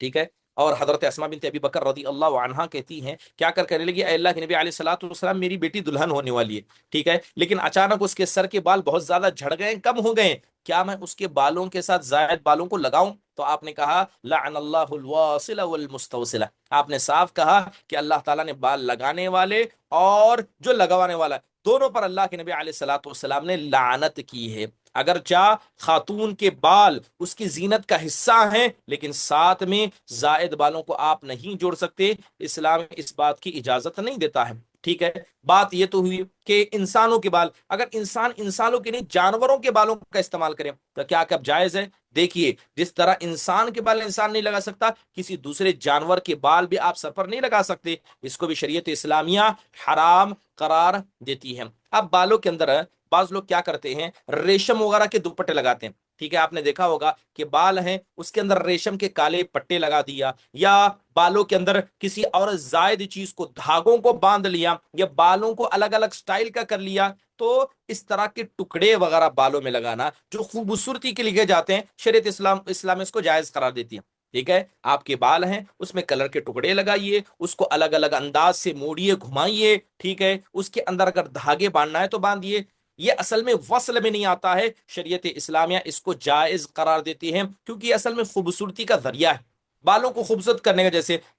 ٹھیک ہے، اور حضرت اسماء بنت ابی بکر رضی اللہ عنہا کہتی ہیں، کیا کہنے لگی، اے اللہ کے نبی علیہ الصلوۃ والسلام میری بیٹی دلہن ہونے والی ہے، ٹھیک ہے، لیکن اچانک اس کے سر کے بال بہت زیادہ جھڑ گئے، کم ہو گئے، کیا میں اس کے بالوں کے ساتھ زائد بالوں کو لگاؤں؟ تو آپ نے کہا لعن اللہ الواصل والمستوصلہ، آپ نے صاف کہا کہ اللہ تعالیٰ نے بال لگانے والے اور جو لگوانے والا دونوں پر اللہ کے نبی علیہ الصلوۃ والسلام نے لعنت کی ہے۔ اگرچہ خاتون کے بال اس کی زینت کا حصہ ہیں، لیکن ساتھ میں زائد بالوں کو آپ نہیں جوڑ سکتے، اسلام اس بات کی اجازت نہیں دیتا ہے، ٹھیک ہے۔ بات یہ تو ہوئی کہ انسانوں کے بال، اگر انسان انسانوں کے نہیں جانوروں کے بالوں کا استعمال کریں تو کیا کب جائز ہے؟ دیکھیے جس طرح انسان کے بال انسان نہیں لگا سکتا، کسی دوسرے جانور کے بال بھی آپ سر پر نہیں لگا سکتے، اس کو بھی شریعت اسلامیہ حرام قرار دیتی ہے۔ اب بالوں کے اندر بعض لوگ کیا کرتے ہیں، ریشم وغیرہ کے دوپٹے لگاتے ہیں، ٹھیک ہے، آپ نے دیکھا ہوگا کہ بال ہیں اس کے اندر ریشم کے کالے پٹے لگا دیا، یا بالوں کے اندر کسی اور زائد چیز کو، دھاگوں کو باندھ لیا، یا بالوں کو الگ الگ سٹائل کا کر لیا، تو اس طرح کے ٹکڑے وغیرہ بالوں میں لگانا جو خوبصورتی کے لیے جاتے ہیں، شریعت اسلام اس کو جائز قرار دیتی ہے۔ ٹھیک ہے، آپ کے بال ہیں اس میں کلر کے ٹکڑے لگائیے، اس کو الگ الگ انداز سے موڑیے، گھمائیے، ٹھیک ہے، اس کے اندر اگر دھاگے باندھنا ہے تو باندھیے۔ یہ اصل میں وصل میں نہیں آتا ہے، شریعت اسلامیہ اس کو جائز قرار دیتی ہے، کیونکہ یہ اصل میں خوبصورتی کا ذریعہ ہے، بالوں کو خوبصورت کرنے کا،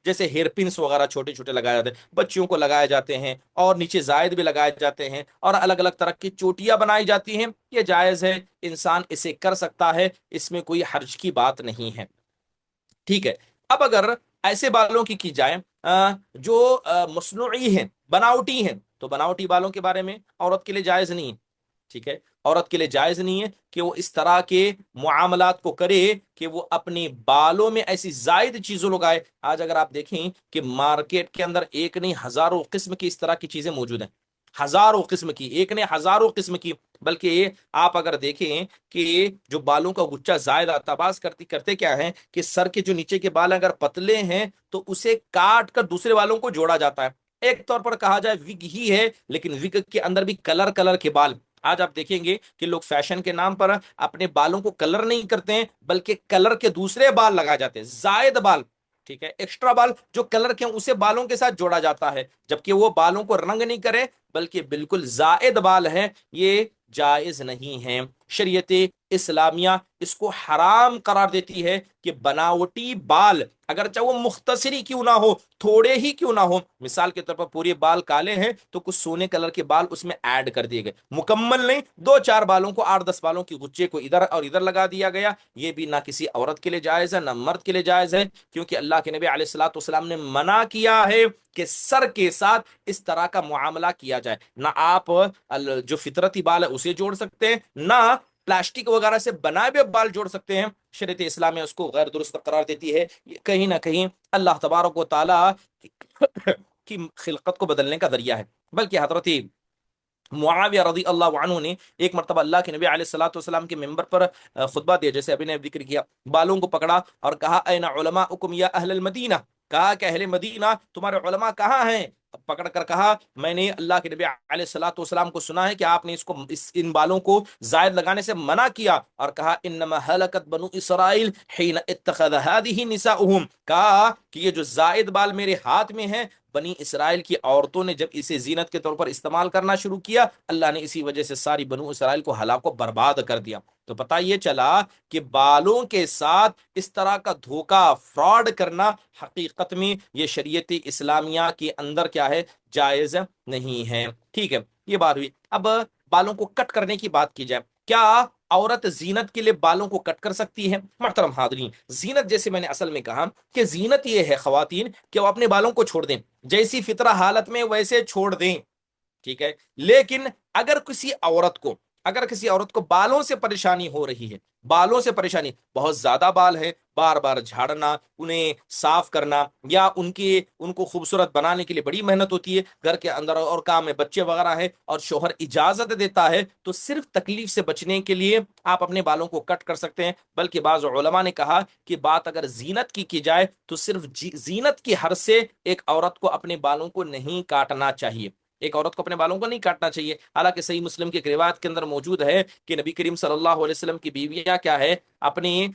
جیسے ہیئر پنس وغیرہ چھوٹے چھوٹے لگائے جاتے ہیں، بچیوں کو لگائے جاتے ہیں، اور نیچے زائد بھی لگائے جاتے ہیں، اور الگ الگ طرح کی چوٹیاں بنائی جاتی ہیں، یہ جائز ہے، انسان اسے کر سکتا ہے، اس میں کوئی حرج کی بات نہیں ہے۔ ٹھیک ہے، اب اگر ایسے بالوں کی جائے جو مصنوعی ہیں، بناوٹی ہیں، تو بناوٹی بالوں کے بارے میں عورت کے لیے جائز نہیں ہے۔ ٹھیک ہے، عورت کے لیے جائز نہیں ہے کہ وہ اس طرح کے معاملات کو کرے کہ وہ اپنے بالوں میں ایسی زائد چیزوں لگائے۔ آج اگر آپ دیکھیں کہ مارکیٹ کے اندر ایک نہیں ہزاروں قسم کی اس طرح کی چیزیں موجود ہیں، ہزاروں قسم کی، ایک نہیں ہزاروں قسم کی، بلکہ آپ اگر دیکھیں کہ جو بالوں کا گچھا زائد آتا، باز کرتے کیا ہے کہ سر کے جو نیچے کے بال اگر پتلے ہیں تو اسے کاٹ کر دوسرے بالوں کو جوڑا جاتا ہے، ایک طور پر کہا جائے وگ ہی ہے، لیکن وگ کے اندر بھی کلر کلر کے بال۔ آج آپ دیکھیں گے کہ لوگ فیشن کے نام پر اپنے بالوں کو کلر نہیں کرتے ہیں، بلکہ کلر کے دوسرے بال لگا جاتے ہیں، زائد بال، ٹھیک ہے، ایکسٹرا بال جو کلر کے ہیں اسے بالوں کے ساتھ جوڑا جاتا ہے، جبکہ وہ بالوں کو رنگ نہیں کرے بلکہ بالکل زائد بال ہے، یہ جائز نہیں ہے۔ شریعت اسلامیہ اس کو حرام قرار دیتی ہے کہ بناوٹی بال اگرچہ وہ مختصری کیوں نہ ہو، تھوڑے ہی کیوں نہ ہو، مثال کے طور پر پورے بال کالے ہیں تو کچھ سونے کلر کے بال اس میں ایڈ کر دیے گئے، مکمل نہیں، دو چار بالوں کو، 8 10 بالوں کی گچے کو ادھر اور ادھر لگا دیا گیا، یہ بھی نہ کسی عورت کے لیے جائز ہے نہ مرد کے لیے جائز ہے، کیونکہ اللہ کے نبی علیہ الصلوۃ والسلام نے منع کیا ہے کہ سر کے ساتھ اس طرح کا معاملہ کیا جائے۔ نہ آپ جو فطرتی بال ہے اسے جوڑ سکتے ہیں، نہ پلاسٹک وغیرہ سے بنائے ہوئے بال جوڑ سکتے ہیں، شریعت اسلامیہ اس کو غیر درست قرار دیتی ہے۔ یہ کہیں نہ کہیں اللہ تبارک و تعالی کی خلقت کو بدلنے کا ذریعہ ہے۔ بلکہ حضرت معاویہ رضی اللہ عنہ نے ایک مرتبہ اللہ کے نبی علیہ الصلوۃ والسلام کے ممبر پر خطبہ دیا، جیسے ابھی نے ذکر کیا، بالوں کو پکڑا اور کہا این علماؤکم یا اہل المدینہ، کہا کہ اہل مدینہ تمہارے علماء کہاں ہیں؟ پکڑ کر کہا میں نے اللہ کے نبی علیہ الصلوۃ والسلام کو سنا ہے کہ آپ نے ان بالوں کو زائد لگانے سے منع کیا، اور کہا انما ہلکت بنو اسرائیل حین اتخذ هذه نساؤہم، کہا کہ یہ جو زائد بال میرے ہاتھ میں ہیں، بنی اسرائیل کی عورتوں نے جب اسے زینت کے طور پر استعمال کرنا شروع کیا، اللہ نے اسی وجہ سے ساری بنو اسرائیل کو ہلاک و برباد کر دیا۔ تو پتہ یہ چلا کہ بالوں کے ساتھ اس طرح کا دھوکہ، فراڈ کرنا حقیقت میں یہ شریعت اسلامیہ کے اندر کیا ہے، جائز نہیں ہے۔ ٹھیک ہے، یہ بات ہوئی۔ اب بالوں کو کٹ کرنے کی بات کی جائے، کیا عورت زینت کے لیے بالوں کو کٹ کر سکتی ہے؟ محترم حاضرین، زینت جیسے میں نے اصل میں کہا کہ زینت یہ ہے خواتین کہ وہ اپنے بالوں کو چھوڑ دیں، جیسی فطرہ حالت میں ویسے چھوڑ دیں، ٹھیک ہے، لیکن اگر کسی عورت کو بالوں سے پریشانی ہو رہی ہے، بالوں سے پریشانی، بہت زیادہ بال ہے، بار بار جھاڑنا، انہیں صاف کرنا، یا ان کو خوبصورت بنانے کے لیے بڑی محنت ہوتی ہے، گھر کے اندر اور کام میں بچے وغیرہ ہے، اور شوہر اجازت دیتا ہے، تو صرف تکلیف سے بچنے کے لیے آپ اپنے بالوں کو کٹ کر سکتے ہیں۔ بلکہ بعض علماء نے کہا کہ بات اگر زینت کی جائے تو صرف زینت کی حرض سے ایک عورت کو اپنے بالوں کو نہیں کاٹنا چاہیے، ایک عورت کو اپنے بالوں کو نہیں کاٹنا چاہیے۔ حالانکہ صحیح مسلم کی ایک روایت کے اندر موجود ہے کہ نبی کریم صلی اللہ علیہ وسلم کی بیویاں کیا ہے، اپنے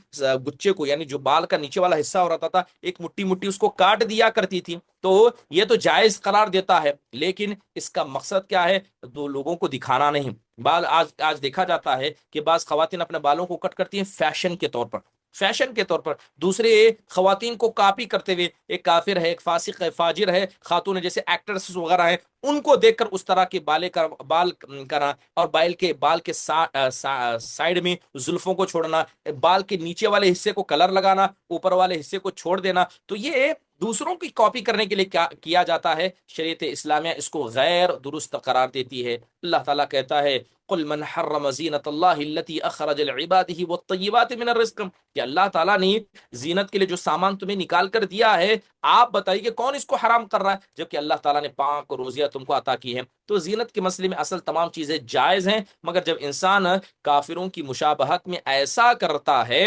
گچے کو، یعنی جو بال کا نیچے والا حصہ ہو رہا تھا، ایک مٹھی مٹھی اس کو کاٹ دیا کرتی تھی۔ تو یہ تو جائز قرار دیتا ہے، لیکن اس کا مقصد کیا ہے، دو لوگوں کو دکھانا نہیں۔ آج دیکھا جاتا ہے کہ بعض خواتین اپنے بالوں کو کٹ کرتی ہیں فیشن کے طور پر، فیشن کے طور پر دوسرے خواتین کو کاپی کرتے ہوئے، ایک کافر ہے، ایک فاسق ہے، فاجر ہے، خاتون جیسے ایکٹرس وغیرہ ہیں، ان کو دیکھ کر اس طرح کے بال کرنا، اور بال کے سائڈ میں زلفوں کو چھوڑنا، بال کے نیچے والے حصے کو کلر لگانا، اوپر والے حصے کو چھوڑ دینا، تو یہ دوسروں کی کاپی کرنے کے لیے کیا کیا جاتا ہے؟ شریعت اسلامیہ اس کو غیر درست قرار دیتی ہے۔ اللہ تعالیٰ کہتا ہے قل من حرم زینت اللہ التی اخرج لعباده والطیبات من الرزق، کہ اللہ تعالیٰ نے زینت کے لیے جو سامان تمہیں نکال کر دیا ہے، آپ بتائیے کہ کون اس کو حرام کر رہا ہے، جبکہ اللہ تعالیٰ نے پاک روزیاں تم کو عطا کی ہیں۔ تو زینت کے مسئلے میں اصل تمام چیزیں جائز ہیں، مگر جب انسان کافروں کی مشابہت میں ایسا کرتا ہے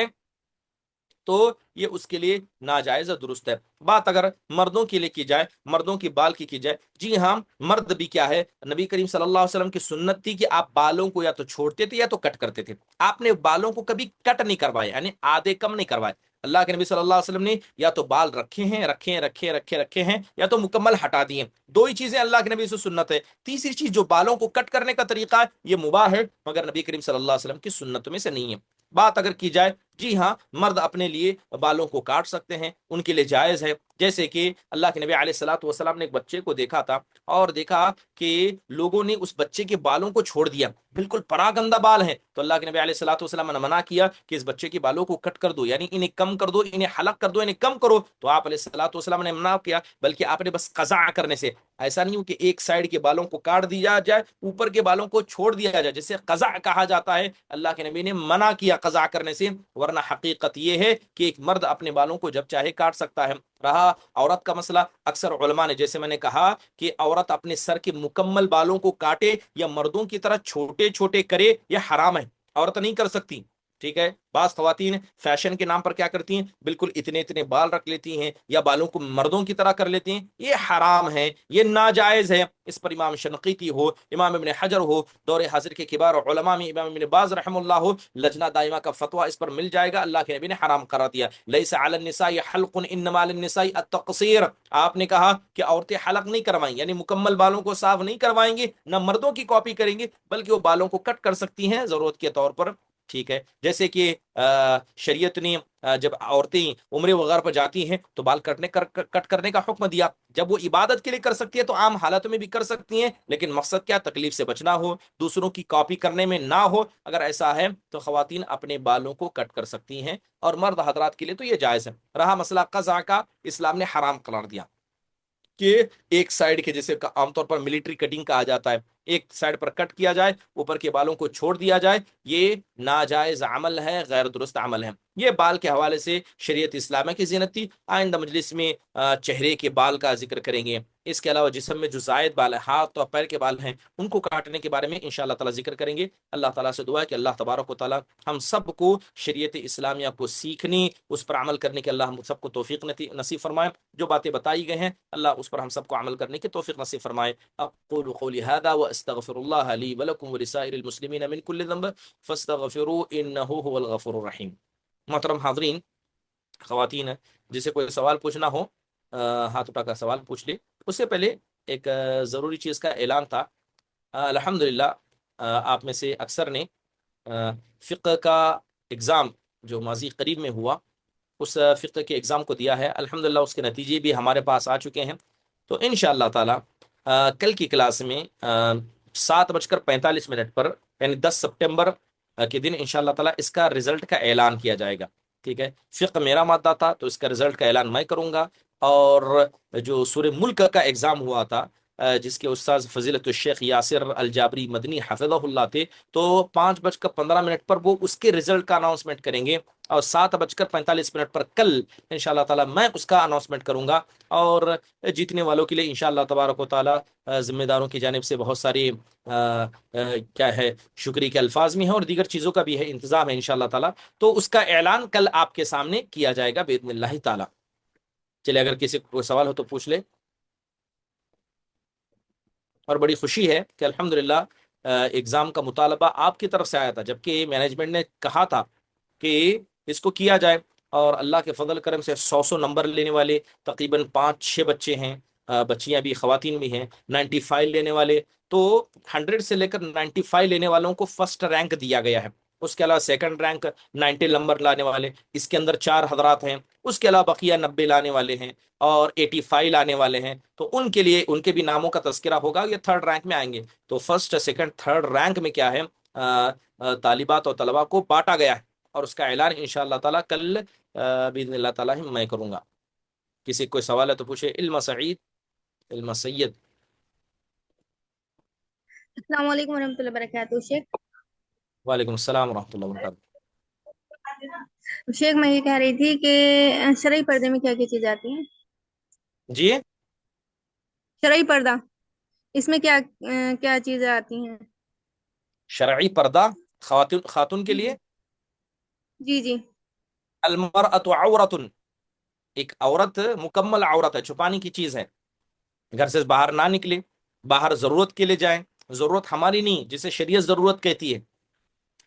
تو یہ اس کے لیے ناجائز اور درست ہے۔ بات اگر مردوں کے لیے کی جائے، مردوں کی بال کی جائے، جی ہاں، مرد بھی کیا ہے، نبی کریم صلی اللہ علیہ وسلم کی سنت تھی کہ آپ بالوں کو یا تو چھوڑتے تھے یا تو کٹ کرتے تھے۔ آپ نے بالوں کو کبھی کٹ نہیں کروائے، یعنی آدھے کم نہیں کروائے۔ اللہ کے نبی صلی اللہ علیہ وسلم نے یا تو بال رکھے ہیں یا تو مکمل ہٹا دیے۔ دو ہی چیزیں اللہ کے نبی سے سنت ہے۔ تیسری چیز جو بالوں کو کٹ کرنے کا طریقہ ہے یہ مباح ہے، مگر نبی کریم صلی اللہ علیہ وسلم کی سنتوں میں سے نہیں ہے۔ بات اگر کی جائے، جی ہاں، مرد اپنے لیے بالوں کو کاٹ سکتے ہیں، ان کے لیے جائز ہے۔ جیسے کہ اللہ کے نبی علیہ الصلوۃ والسلام نے ایک بچے کو دیکھا تھا اور دیکھا کہ لوگوں نے اس بچے کے بالوں کو چھوڑ دیا، بالکل پراگندہ بال ہیں، تو اللہ کے نبی علیہ الصلوۃ والسلام نے منع کیا کہ اس بچے کے بالوں کو کٹ کر دو، یعنی انہیں کم کر دو، انہیں حلق کر دو، انہیں کم کرو۔ تو آپ علیہ الصلوۃ والسلام نے منع کیا، بلکہ آپ نے بس قضاء کرنے سے، ایسا نہیں ہو کہ ایک سائڈ کے بالوں کو کاٹ دیا جائے، اوپر کے بالوں کو چھوڑ دیا جائے، جسے قضاء کہا جاتا ہے۔ اللہ کے نبی نے منع کیا قضاء کرنے سے، ورنہ حقیقت یہ ہے کہ ایک مرد اپنے بالوں کو جب چاہے کاٹ سکتا ہے۔ رہا عورت کا مسئلہ، اکثر علماء نے، جیسے میں نے کہا کہ عورت اپنے سر کے مکمل بالوں کو کاٹے یا مردوں کی طرح چھوٹے چھوٹے کرے، یہ حرام ہے، عورت نہیں کر سکتی۔ ٹھیک ہے، بعض خواتین فیشن کے نام پر کیا کرتی ہیں، بالکل اتنے اتنے بال رکھ لیتی ہیں یا بالوں کو مردوں کی طرح کر لیتی ہیں، یہ حرام ہے، یہ ناجائز ہے۔ اس پر امام شنقیطی ہو، امام ابن حجر ہو، دور حاضر کے کبار علماء میں امام ابن باز رحم اللہ ہو، لجنہ دائمہ کا فتویٰ اس پر مل جائے گا۔ اللہ کے نبی نے حرام قرار دیا، لیس علی النساء حلق انما للنساء التقصیر۔ آپ نے کہا کہ عورتیں حلق نہیں کروائیں، یعنی مکمل بالوں کو صاف نہیں کروائیں گی، نہ مردوں کی کاپی کریں گی، بلکہ وہ بالوں کو کٹ کر سکتی ہیں ضرورت کے طور پر۔ ٹھیک ہے، جیسے کہ شریعت نے جب عورتیں عمرے وغیرہ پر جاتی ہیں تو بال کٹ کرنے کا حکم دیا۔ جب وہ عبادت کے لیے کر سکتی ہے تو عام حالتوں میں بھی کر سکتی ہیں، لیکن مقصد کیا، تکلیف سے بچنا ہو، دوسروں کی کاپی کرنے میں نہ ہو۔ اگر ایسا ہے تو خواتین اپنے بالوں کو کٹ کر سکتی ہیں، اور مرد حضرات کے لیے تو یہ جائز ہے۔ رہا مسئلہ قضاء کا، اسلام نے حرام قرار دیا کہ ایک سائڈ کے، جیسے عام طور پر ملٹری کٹنگ کہا جاتا ہے، ایک سائڈ پر کٹ کیا جائے، اوپر کے بالوں کو چھوڑ دیا جائے، یہ ناجائز عمل ہے، غیر درست عمل ہے۔ یہ بال کے حوالے سے شریعت اسلامیہ کی زینت تھی۔ آئندہ مجلس میں چہرے کے بال کا ذکر کریں گے، اس کے علاوہ جسم میں جو زائد بال ہیں، ہاتھ اور پیر کے بال ہیں، ان کو کاٹنے کے بارے میں انشاءاللہ تعالی ذکر کریں گے۔ اللہ تعالیٰ سے دعا ہے کہ اللہ تبارک و تعالیٰ ہم سب کو شریعت اسلامیہ کو سیکھنے، اس پر عمل کرنے کے اللہ ہم سب کو توفیق نصیب فرمائے۔ جو باتیں بتائی گئی ہیں اللہ اس پر ہم سب کو عمل کرنے کی توفیق نصیب فرمائے۔ اقول قولی هذا واستغفر الله لي ولكم ولسائر المسلمين من كل ذنب فاستغفروه انه هو الغفور الرحیم۔ محترم حاضرین، خواتین جسے کوئی سوال پوچھنا ہو ہاتھ اٹھا کر سوال پوچھ لے۔ اس سے پہلے ایک ضروری چیز کا اعلان تھا۔ الحمدللہ آپ میں سے اکثر نے فقہ کا اگزام جو ماضی قریب میں ہوا، اس فقہ کے اگزام کو دیا ہے۔ الحمدللہ اس کے نتیجے بھی ہمارے پاس آ چکے ہیں۔ تو انشاءاللہ تعالی کل کی کلاس میں 7:45 پر، یعنی 10 سپٹمبر کے دن انشاءاللہ تعالی اس کا رزلٹ کا اعلان کیا جائے گا۔ ٹھیک ہے، فقہ میرا مادہ تھا تو اس کا رزلٹ کا اعلان میں کروں گا، اور جو سورہ ملک کا ایگزام ہوا تھا جس کے استاذ فضیلت الشیخ یاسر الجابری مدنی حفظہ اللہ تھے، تو 5:15 پر وہ اس کے رزلٹ کا اناؤنسمنٹ کریں گے، اور 7:45 پر کل انشاءاللہ تعالی میں اس کا اناؤنسمنٹ کروں گا۔ اور جیتنے والوں کے لیے انشاءاللہ تبارک و تعالی ذمہ داروں کی جانب سے بہت ساری کیا ہے، شکریہ کے الفاظ بھی ہیں اور دیگر چیزوں کا بھی ہے، انتظام ہے انشاءاللہ تعالی۔ تو اس کا اعلان کل آپ کے سامنے کیا جائے گا باذن اللہ تعالی۔ چلے، اگر کسی کو سوال ہو تو پوچھ لے۔ اور بڑی خوشی ہے کہ الحمدللہ ایگزام کا مطالبہ آپ کی طرف سے آیا تھا، جبکہ مینجمنٹ نے کہا تھا کہ اس کو کیا جائے، اور اللہ کے فضل کرم سے 100 نمبر لینے والے تقریباً 5-6 بچے ہیں، بچیاں بھی خواتین بھی ہیں، 95 لینے والے، تو 100 سے لے کر 95 لینے والوں کو فرسٹ رینک دیا گیا ہے۔ اس کے علاوہ سیکنڈ رینک 90 نمبر لانے والے، اس کے اندر 4 حضرات ہیں، اس کے علاوہ بقیہ 90 لانے والے ہیں اور 85 لانے والے ہیں، تو ان کے لیے ان کے بھی ناموں کا تذکرہ ہوگا، یہ 3rd رینک میں آئیں گے۔ تو فرسٹ، سیکنڈ، 3rd رینک میں کیا ہے، طالبات اور طلباء کو بانٹا گیا ہے، اور اس کا اعلان انشاءاللہ تعالی کل باذن اللہ تعالی میں کروں گا۔ کسی کوئی سوال ہے تو پوچھے. علم سعید، علم سید. السلام علیکم ورحمۃ اللہ وبرکاتہ شیخ. وعلیکم السلام ورحمۃ اللہ وبرکاتہ. شیخ میں یہ کہہ رہی تھی کہ شرعی پردے میں کیا کیا چیزیں آتی ہیں؟ جی. شرعی پردہ، اس میں کیا کیا چیزیں آتی ہیں؟ شرعی پردہ خاتون کے لیے. جی جی. المرأۃ عورت، ایک عورت مکمل عورت ہے، چھپانے کی چیز ہے. گھر سے باہر نہ نکلے، باہر ضرورت کے لیے جائیں. ضرورت ہماری نہیں، جسے شریعت ضرورت کہتی ہے.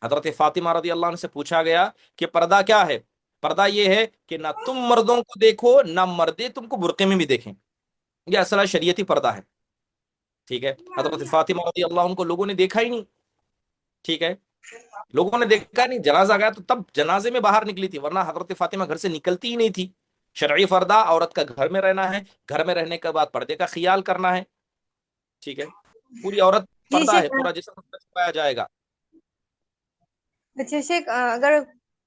حضرت فاطمہ رضی اللہ عنہ سے پوچھا گیا کہ پردہ کیا ہے؟ پردہ یہ ہے کہ نہ تم مردوں کو دیکھو، نہ مردے تم کو برقعے میں بھی دیکھیں. یہ اصل شریعتی پردہ ہے. ٹھیک ہے. حضرت فاطمہ رضی اللہ عنہ کو لوگوں نے دیکھا ہی نہیں. ٹھیک ہے. لوگوں نے دیکھا نہیں، جنازہ گیا تو تب جنازے میں باہر نکلی تھی، ورنہ حضرت فاطمہ گھر سے نکلتی ہی نہیں تھی. شرعی پردہ عورت کا گھر میں رہنا ہے، گھر میں رہنے کے بعد پردے کا خیال کرنا ہے. ٹھیک ہے. پوری عورت جی پردہ شیخ. ہے، پورا جسم اس پہ چھپایا جائے گا. اچھا شیخ، اگر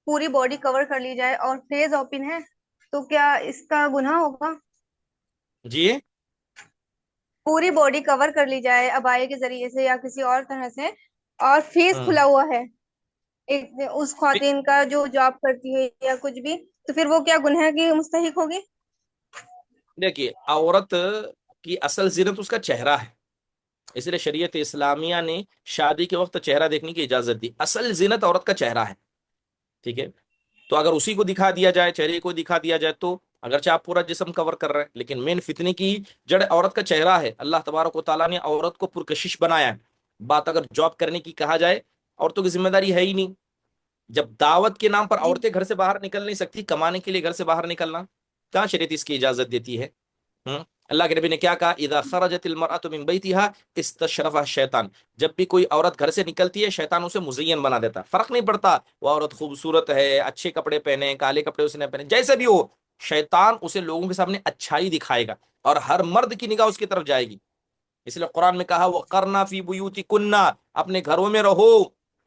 پوری باڈی کور کر لی جائے اور فیس اوپن ہے تو کیا اس کا گناہ ہوگا؟ جی. پوری باڈی کور کر لی جائے ابائے کے ذریعے سے یا کسی اور طرح سے، اور فیس ہوں. کھلا ہوا ہے ایک اس خواتین کا جو جاب کرتی ہے یا کچھ بھی، تو پھر وہ کیا گناہ کی مستحق ہوگی؟ دیکھیے، عورت کی اصل زینت اس کا چہرہ ہے، اس لیے شریعت اسلامیہ نے شادی کے وقت چہرہ دیکھنے کی اجازت دی. اصل زینت عورت کا چہرہ ہے. ٹھیک ہے. تو اگر اسی کو دکھا دیا جائے، چہرے کو دکھا دیا جائے، تو اگرچہ آپ پورا جسم کور کر رہے ہیں، لیکن مین فتنے کی جڑ عورت کا چہرہ ہے. اللہ تبارک و تعالیٰ نے عورت کو پرکشش بنایا ہے. بات اگر جاب کرنے کی کہا جائے، عورتوں کی ذمہ داری ہے ہی نہیں. جب دعوت کے نام پر جی عورتیں گھر سے باہر نکل نہیں سکتی، کمانے کے لیے گھر سے باہر نکلنا کہاں شریعت اس کی اجازت دیتی ہے؟ اللہ کے نبی نے کیا کہا؟ اذا خرجت المرأة من بیتها استشرفها الشیطان. جب بھی کوئی عورت گھر سے نکلتی ہے، شیطان اسے مزین بنا دیتا. فرق نہیں پڑتا وہ عورت خوبصورت ہے، اچھے کپڑے پہنے، کالے کپڑے اس نے پہنے، جیسے بھی ہو، شیطان اسے لوگوں کے سامنے اچھائی دکھائے گا اور ہر مرد کی نگاہ اس کی طرف جائے گی. اس لیے قرآن میں کہا وقرنا فی بیوتکن، اپنے گھروں میں رہو.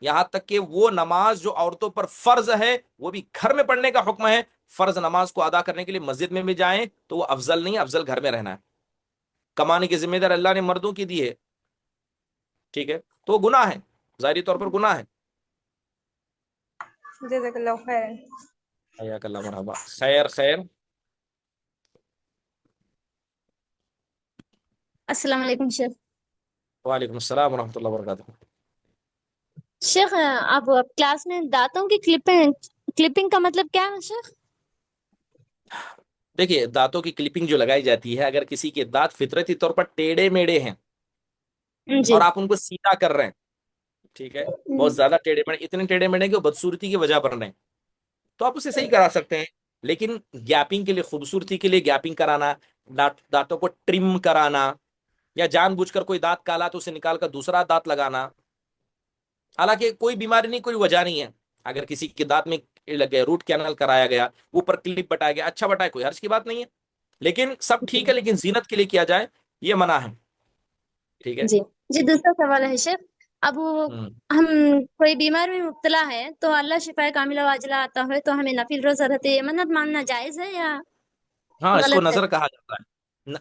یہاں تک کہ وہ نماز جو عورتوں پر فرض ہے وہ بھی گھر میں پڑھنے کا حکم ہے. فرض نماز کو ادا کرنے کے لیے مسجد میں بھی جائیں تو وہ افضل نہیں، افضل گھر میں رہنا ہے. کمانے کی ذمہ دار اللہ نے مردوں کی دی ہے. ٹھیک ہے. تو وہ گناہ ہے، ظاہری طور پر گناہ ہے. جزاک اللہ خیر. حیاک اللہ، مرحبا. خیر خیر. السلام علیکم شیخ. وعلیکم السلام ورحمۃ اللہ وبرکاتہ. شیخ آپ کلاس میں دانتوں کی کلپنگ کا مطلب کیا ہے شیخ؟ دیکھیے، دانتوں کی کلپنگ جو لگائی جاتی ہے، اگر کسی کے دانت فطرتی طور پر ٹیڑے میڑے ہیں جی. اور آپ ان کو سیدھا کر رہے ہیں، ٹھیک ہے، بہت زیادہ ٹیڑے میڑے، اتنے ٹیڑے میڑے کہ وہ بدصورتی کی وجہ بن رہے ہیں، تو آپ اسے صحیح کرا سکتے ہیں. لیکن گیپنگ کے لیے، خوبصورتی کے لیے گیپنگ کرانا، دانتوں کو ٹرم کرانا، یا جان بوجھ کر کوئی دانت کالا تو اسے نکال کر دوسرا دانت لگانا، حالانکہ کوئی بیماری نہیں، کوئی وجہ نہیں ہے. اگر کسی کے دانت میں لگے، روٹ کینال کرایا گیا، اوپر کلپ بٹایا گیا، اچھا بٹایا، کوئی حرج کی بات نہیں ہے. لیکن سب ٹھیک ہے، لیکن زینت کے لیے کیا جائے یہ منع ہے. ٹھیک ہے. جی جی. دوسرا سوال ہے شیخ، اب ہوں. ہم کوئی بیمار میں مبتلا ہے تو اللہ شفا کاملہ واجلہ آتا ہے تو ہمیں نفل روزہ رہتے یہ منت ماننا جائز ہے یا ہاں، اس کو غلط ہے؟ نظر کہا جاتا ہے.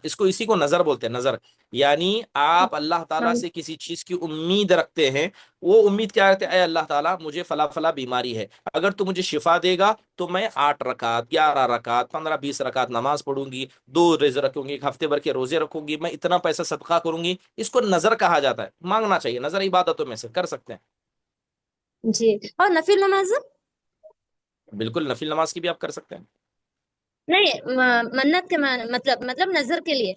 اس کو، اسی کو نظر بولتے ہیں، نظر. یعنی آپ اللہ تعالیٰ ہاں. سے کسی چیز کی امید رکھتے ہیں. وہ امید کیا رکھتے ہیں؟ اے اللہ تعالیٰ، مجھے فلاں فلاں بیماری ہے، اگر تو مجھے شفا دے گا تو میں 8 رکعت، 11 رکعت، 15-20 رکعت نماز پڑھوں گی، 2 روزے رکھوں گی، ایک ہفتے بھر کے روزے رکھوں گی، میں اتنا پیسہ صدقہ کروں گی. اس کو نظر کہا جاتا ہے. مانگنا چاہیے. نظر عبادتوں میں سے کر سکتے ہیں. جی. اور نفل نماز؟ بالکل، نفل نماز کی بھی آپ کر سکتے ہیں. نہیں، منت کے مطلب نظر کے لیے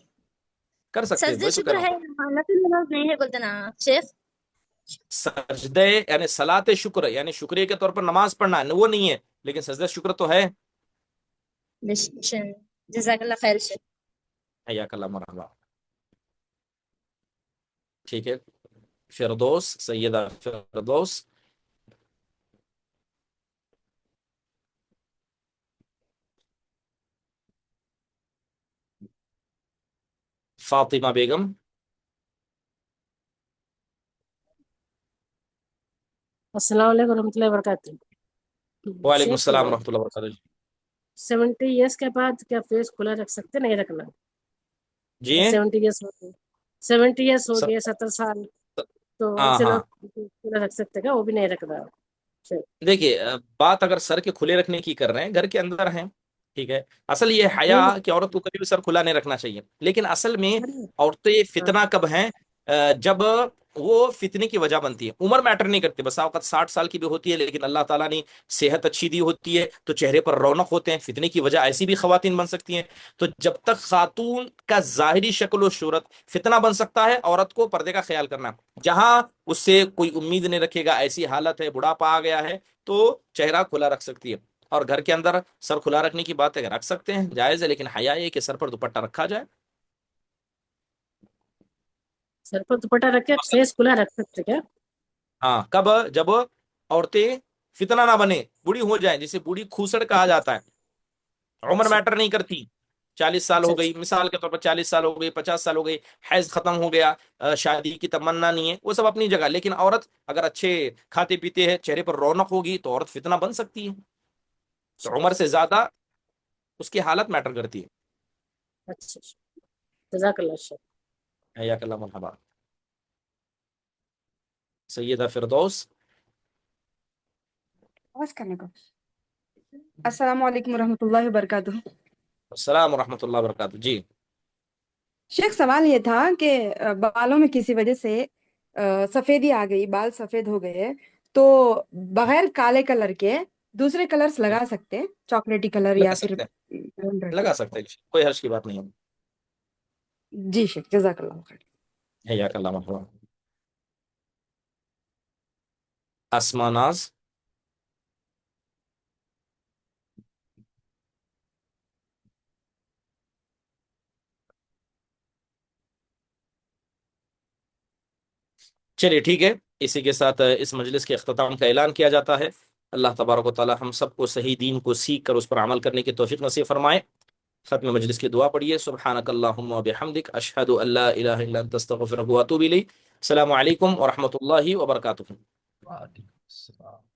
کر سکتے ہیں، سجدے وہی تو کہہ شکر رہا ہوں. ہے، نفل نماز نہیں ہے بولتے نا شیخ؟ سجدے یعنی صلاۃ شکر، یعنی شکریہ کے طور پر نماز پڑھنا ہے، وہ نہیں ہے، لیکن سجدہ شکر تو ہے. جزاک اللہ خیر شیخ. حیاک اللہ، مرحبا. ٹھیک ہے. فردوس، سیدہ فردوس. فاطمہ بیگم. السلام علیکم ورحمۃ اللہ وبرکاتہ. وعلیکم شیخ السلام ورحمۃ اللہ وبرکاتہ. 70 ایئرس کے بعد کیا فیس کھلا رکھ سکتے نہیں رکھنا؟ جی 70 ایئرس ہو گئے، 70 ایئرس ہو گئے، 70 سال، تو ہاں ایسے ہاں لوگ کھلا رکھ سکتے کیا؟ وہ بھی نہیں رکھنا؟ دیکھیے بات اگر سر کے کھلے رکھنے کی کر رہے ہیں، گھر کے اندر ہیں، ٹھیک ہے، اصل یہ حیا نہیں کہ عورت کو کبھی بھی سر کھلا نہیں رکھنا چاہیے، لیکن اصل میں نہیں، عورتیں ہاں، فتنہ کب ہیں؟ جب وہ فتنے کی وجہ بنتی ہے، عمر میٹر نہیں کرتی، بس اوقات 60 سال کی بھی ہوتی ہے لیکن اللہ تعالیٰ نے صحت اچھی دی ہوتی ہے تو چہرے پر رونق ہوتے ہیں، فتنے کی وجہ ایسی بھی خواتین بن سکتی ہیں، تو جب تک خاتون کا ظاہری شکل و صورت فتنہ بن سکتا ہے، عورت کو پردے کا خیال کرنا، جہاں اس سے کوئی امید نہیں رکھے گا، ایسی حالت ہے، بڑھاپا آ گیا ہے، تو چہرہ کھلا رکھ سکتی ہے، اور گھر کے اندر سر کھلا رکھنے کی بات ہے رکھ سکتے ہیں، جائز ہے، لیکن حیا یہ کہ سر پر دوپٹہ رکھا جائے۔ سر پر دوپٹہ رکھ کے فیس کھلا رکھ سکتے کیا؟ ہاں کب؟ جب عورتیں فتنہ نہ بنے، بوڑھی ہو جائیں، جسے بوڑھی کھوسڑ کہا جاتا ہے، عمر اچھا میٹر نہیں کرتی، 40 سال اچھا ہو گئی مثال کے طور پر، 40 سال ہو گئی، 50 سال ہو گئی، حیض ختم ہو گیا، شادی کی تمنا نہیں ہے، وہ سب اپنی جگہ، لیکن عورت اگر اچھے کھاتے پیتے ہیں، چہرے پر رونق ہوگی تو عورت فتنہ بن سکتی ہے، تو عمر سے زیادہ اس کی حالت میٹر کرتی اچھا جزاک اللہ خیر۔ ہے۔ حیاک اللہ، مرحبا سیدہ فردوس۔ آواز کرنے کو۔ السلام علیکم ورحمۃ اللہ وبرکاتہ۔ السلام ورحمۃ اللہ وبرکاتہ۔ جی شیخ سوال یہ تھا کہ بالوں میں کسی وجہ سے سفیدی آ گئی، بال سفید ہو گئے، تو بغیر کالے کلر کے دوسرے کلرز لگا سکتے ہیں، چاکلیٹی کلر لگا یا پھر سکتے براؤن ہیں، رنگ کے؟ لگا سکتے ہیں، کوئی حرج کی بات نہیں ہے۔ جی شیخ، جزاک اللہ خیر۔ حیاک اللہ، مرحبا اسما ناز۔ چلیے ٹھیک ہے، اسی کے ساتھ اس مجلس کے اختتام کا اعلان کیا جاتا ہے۔ اللہ تبارک و تعالی ہم سب کو صحیح دین کو سیکھ کر اس پر عمل کرنے کی توفیق نصیب فرمائے۔ ختم مجلس کی دعا پڑھیے، سبحانک اللہم و بحمدک، اشہد ان لا الہ الا انت، استغفرک و اتوب الیک۔ السلام علیکم ورحمۃ اللہ وبرکاتہ۔ وعلیکم السلام۔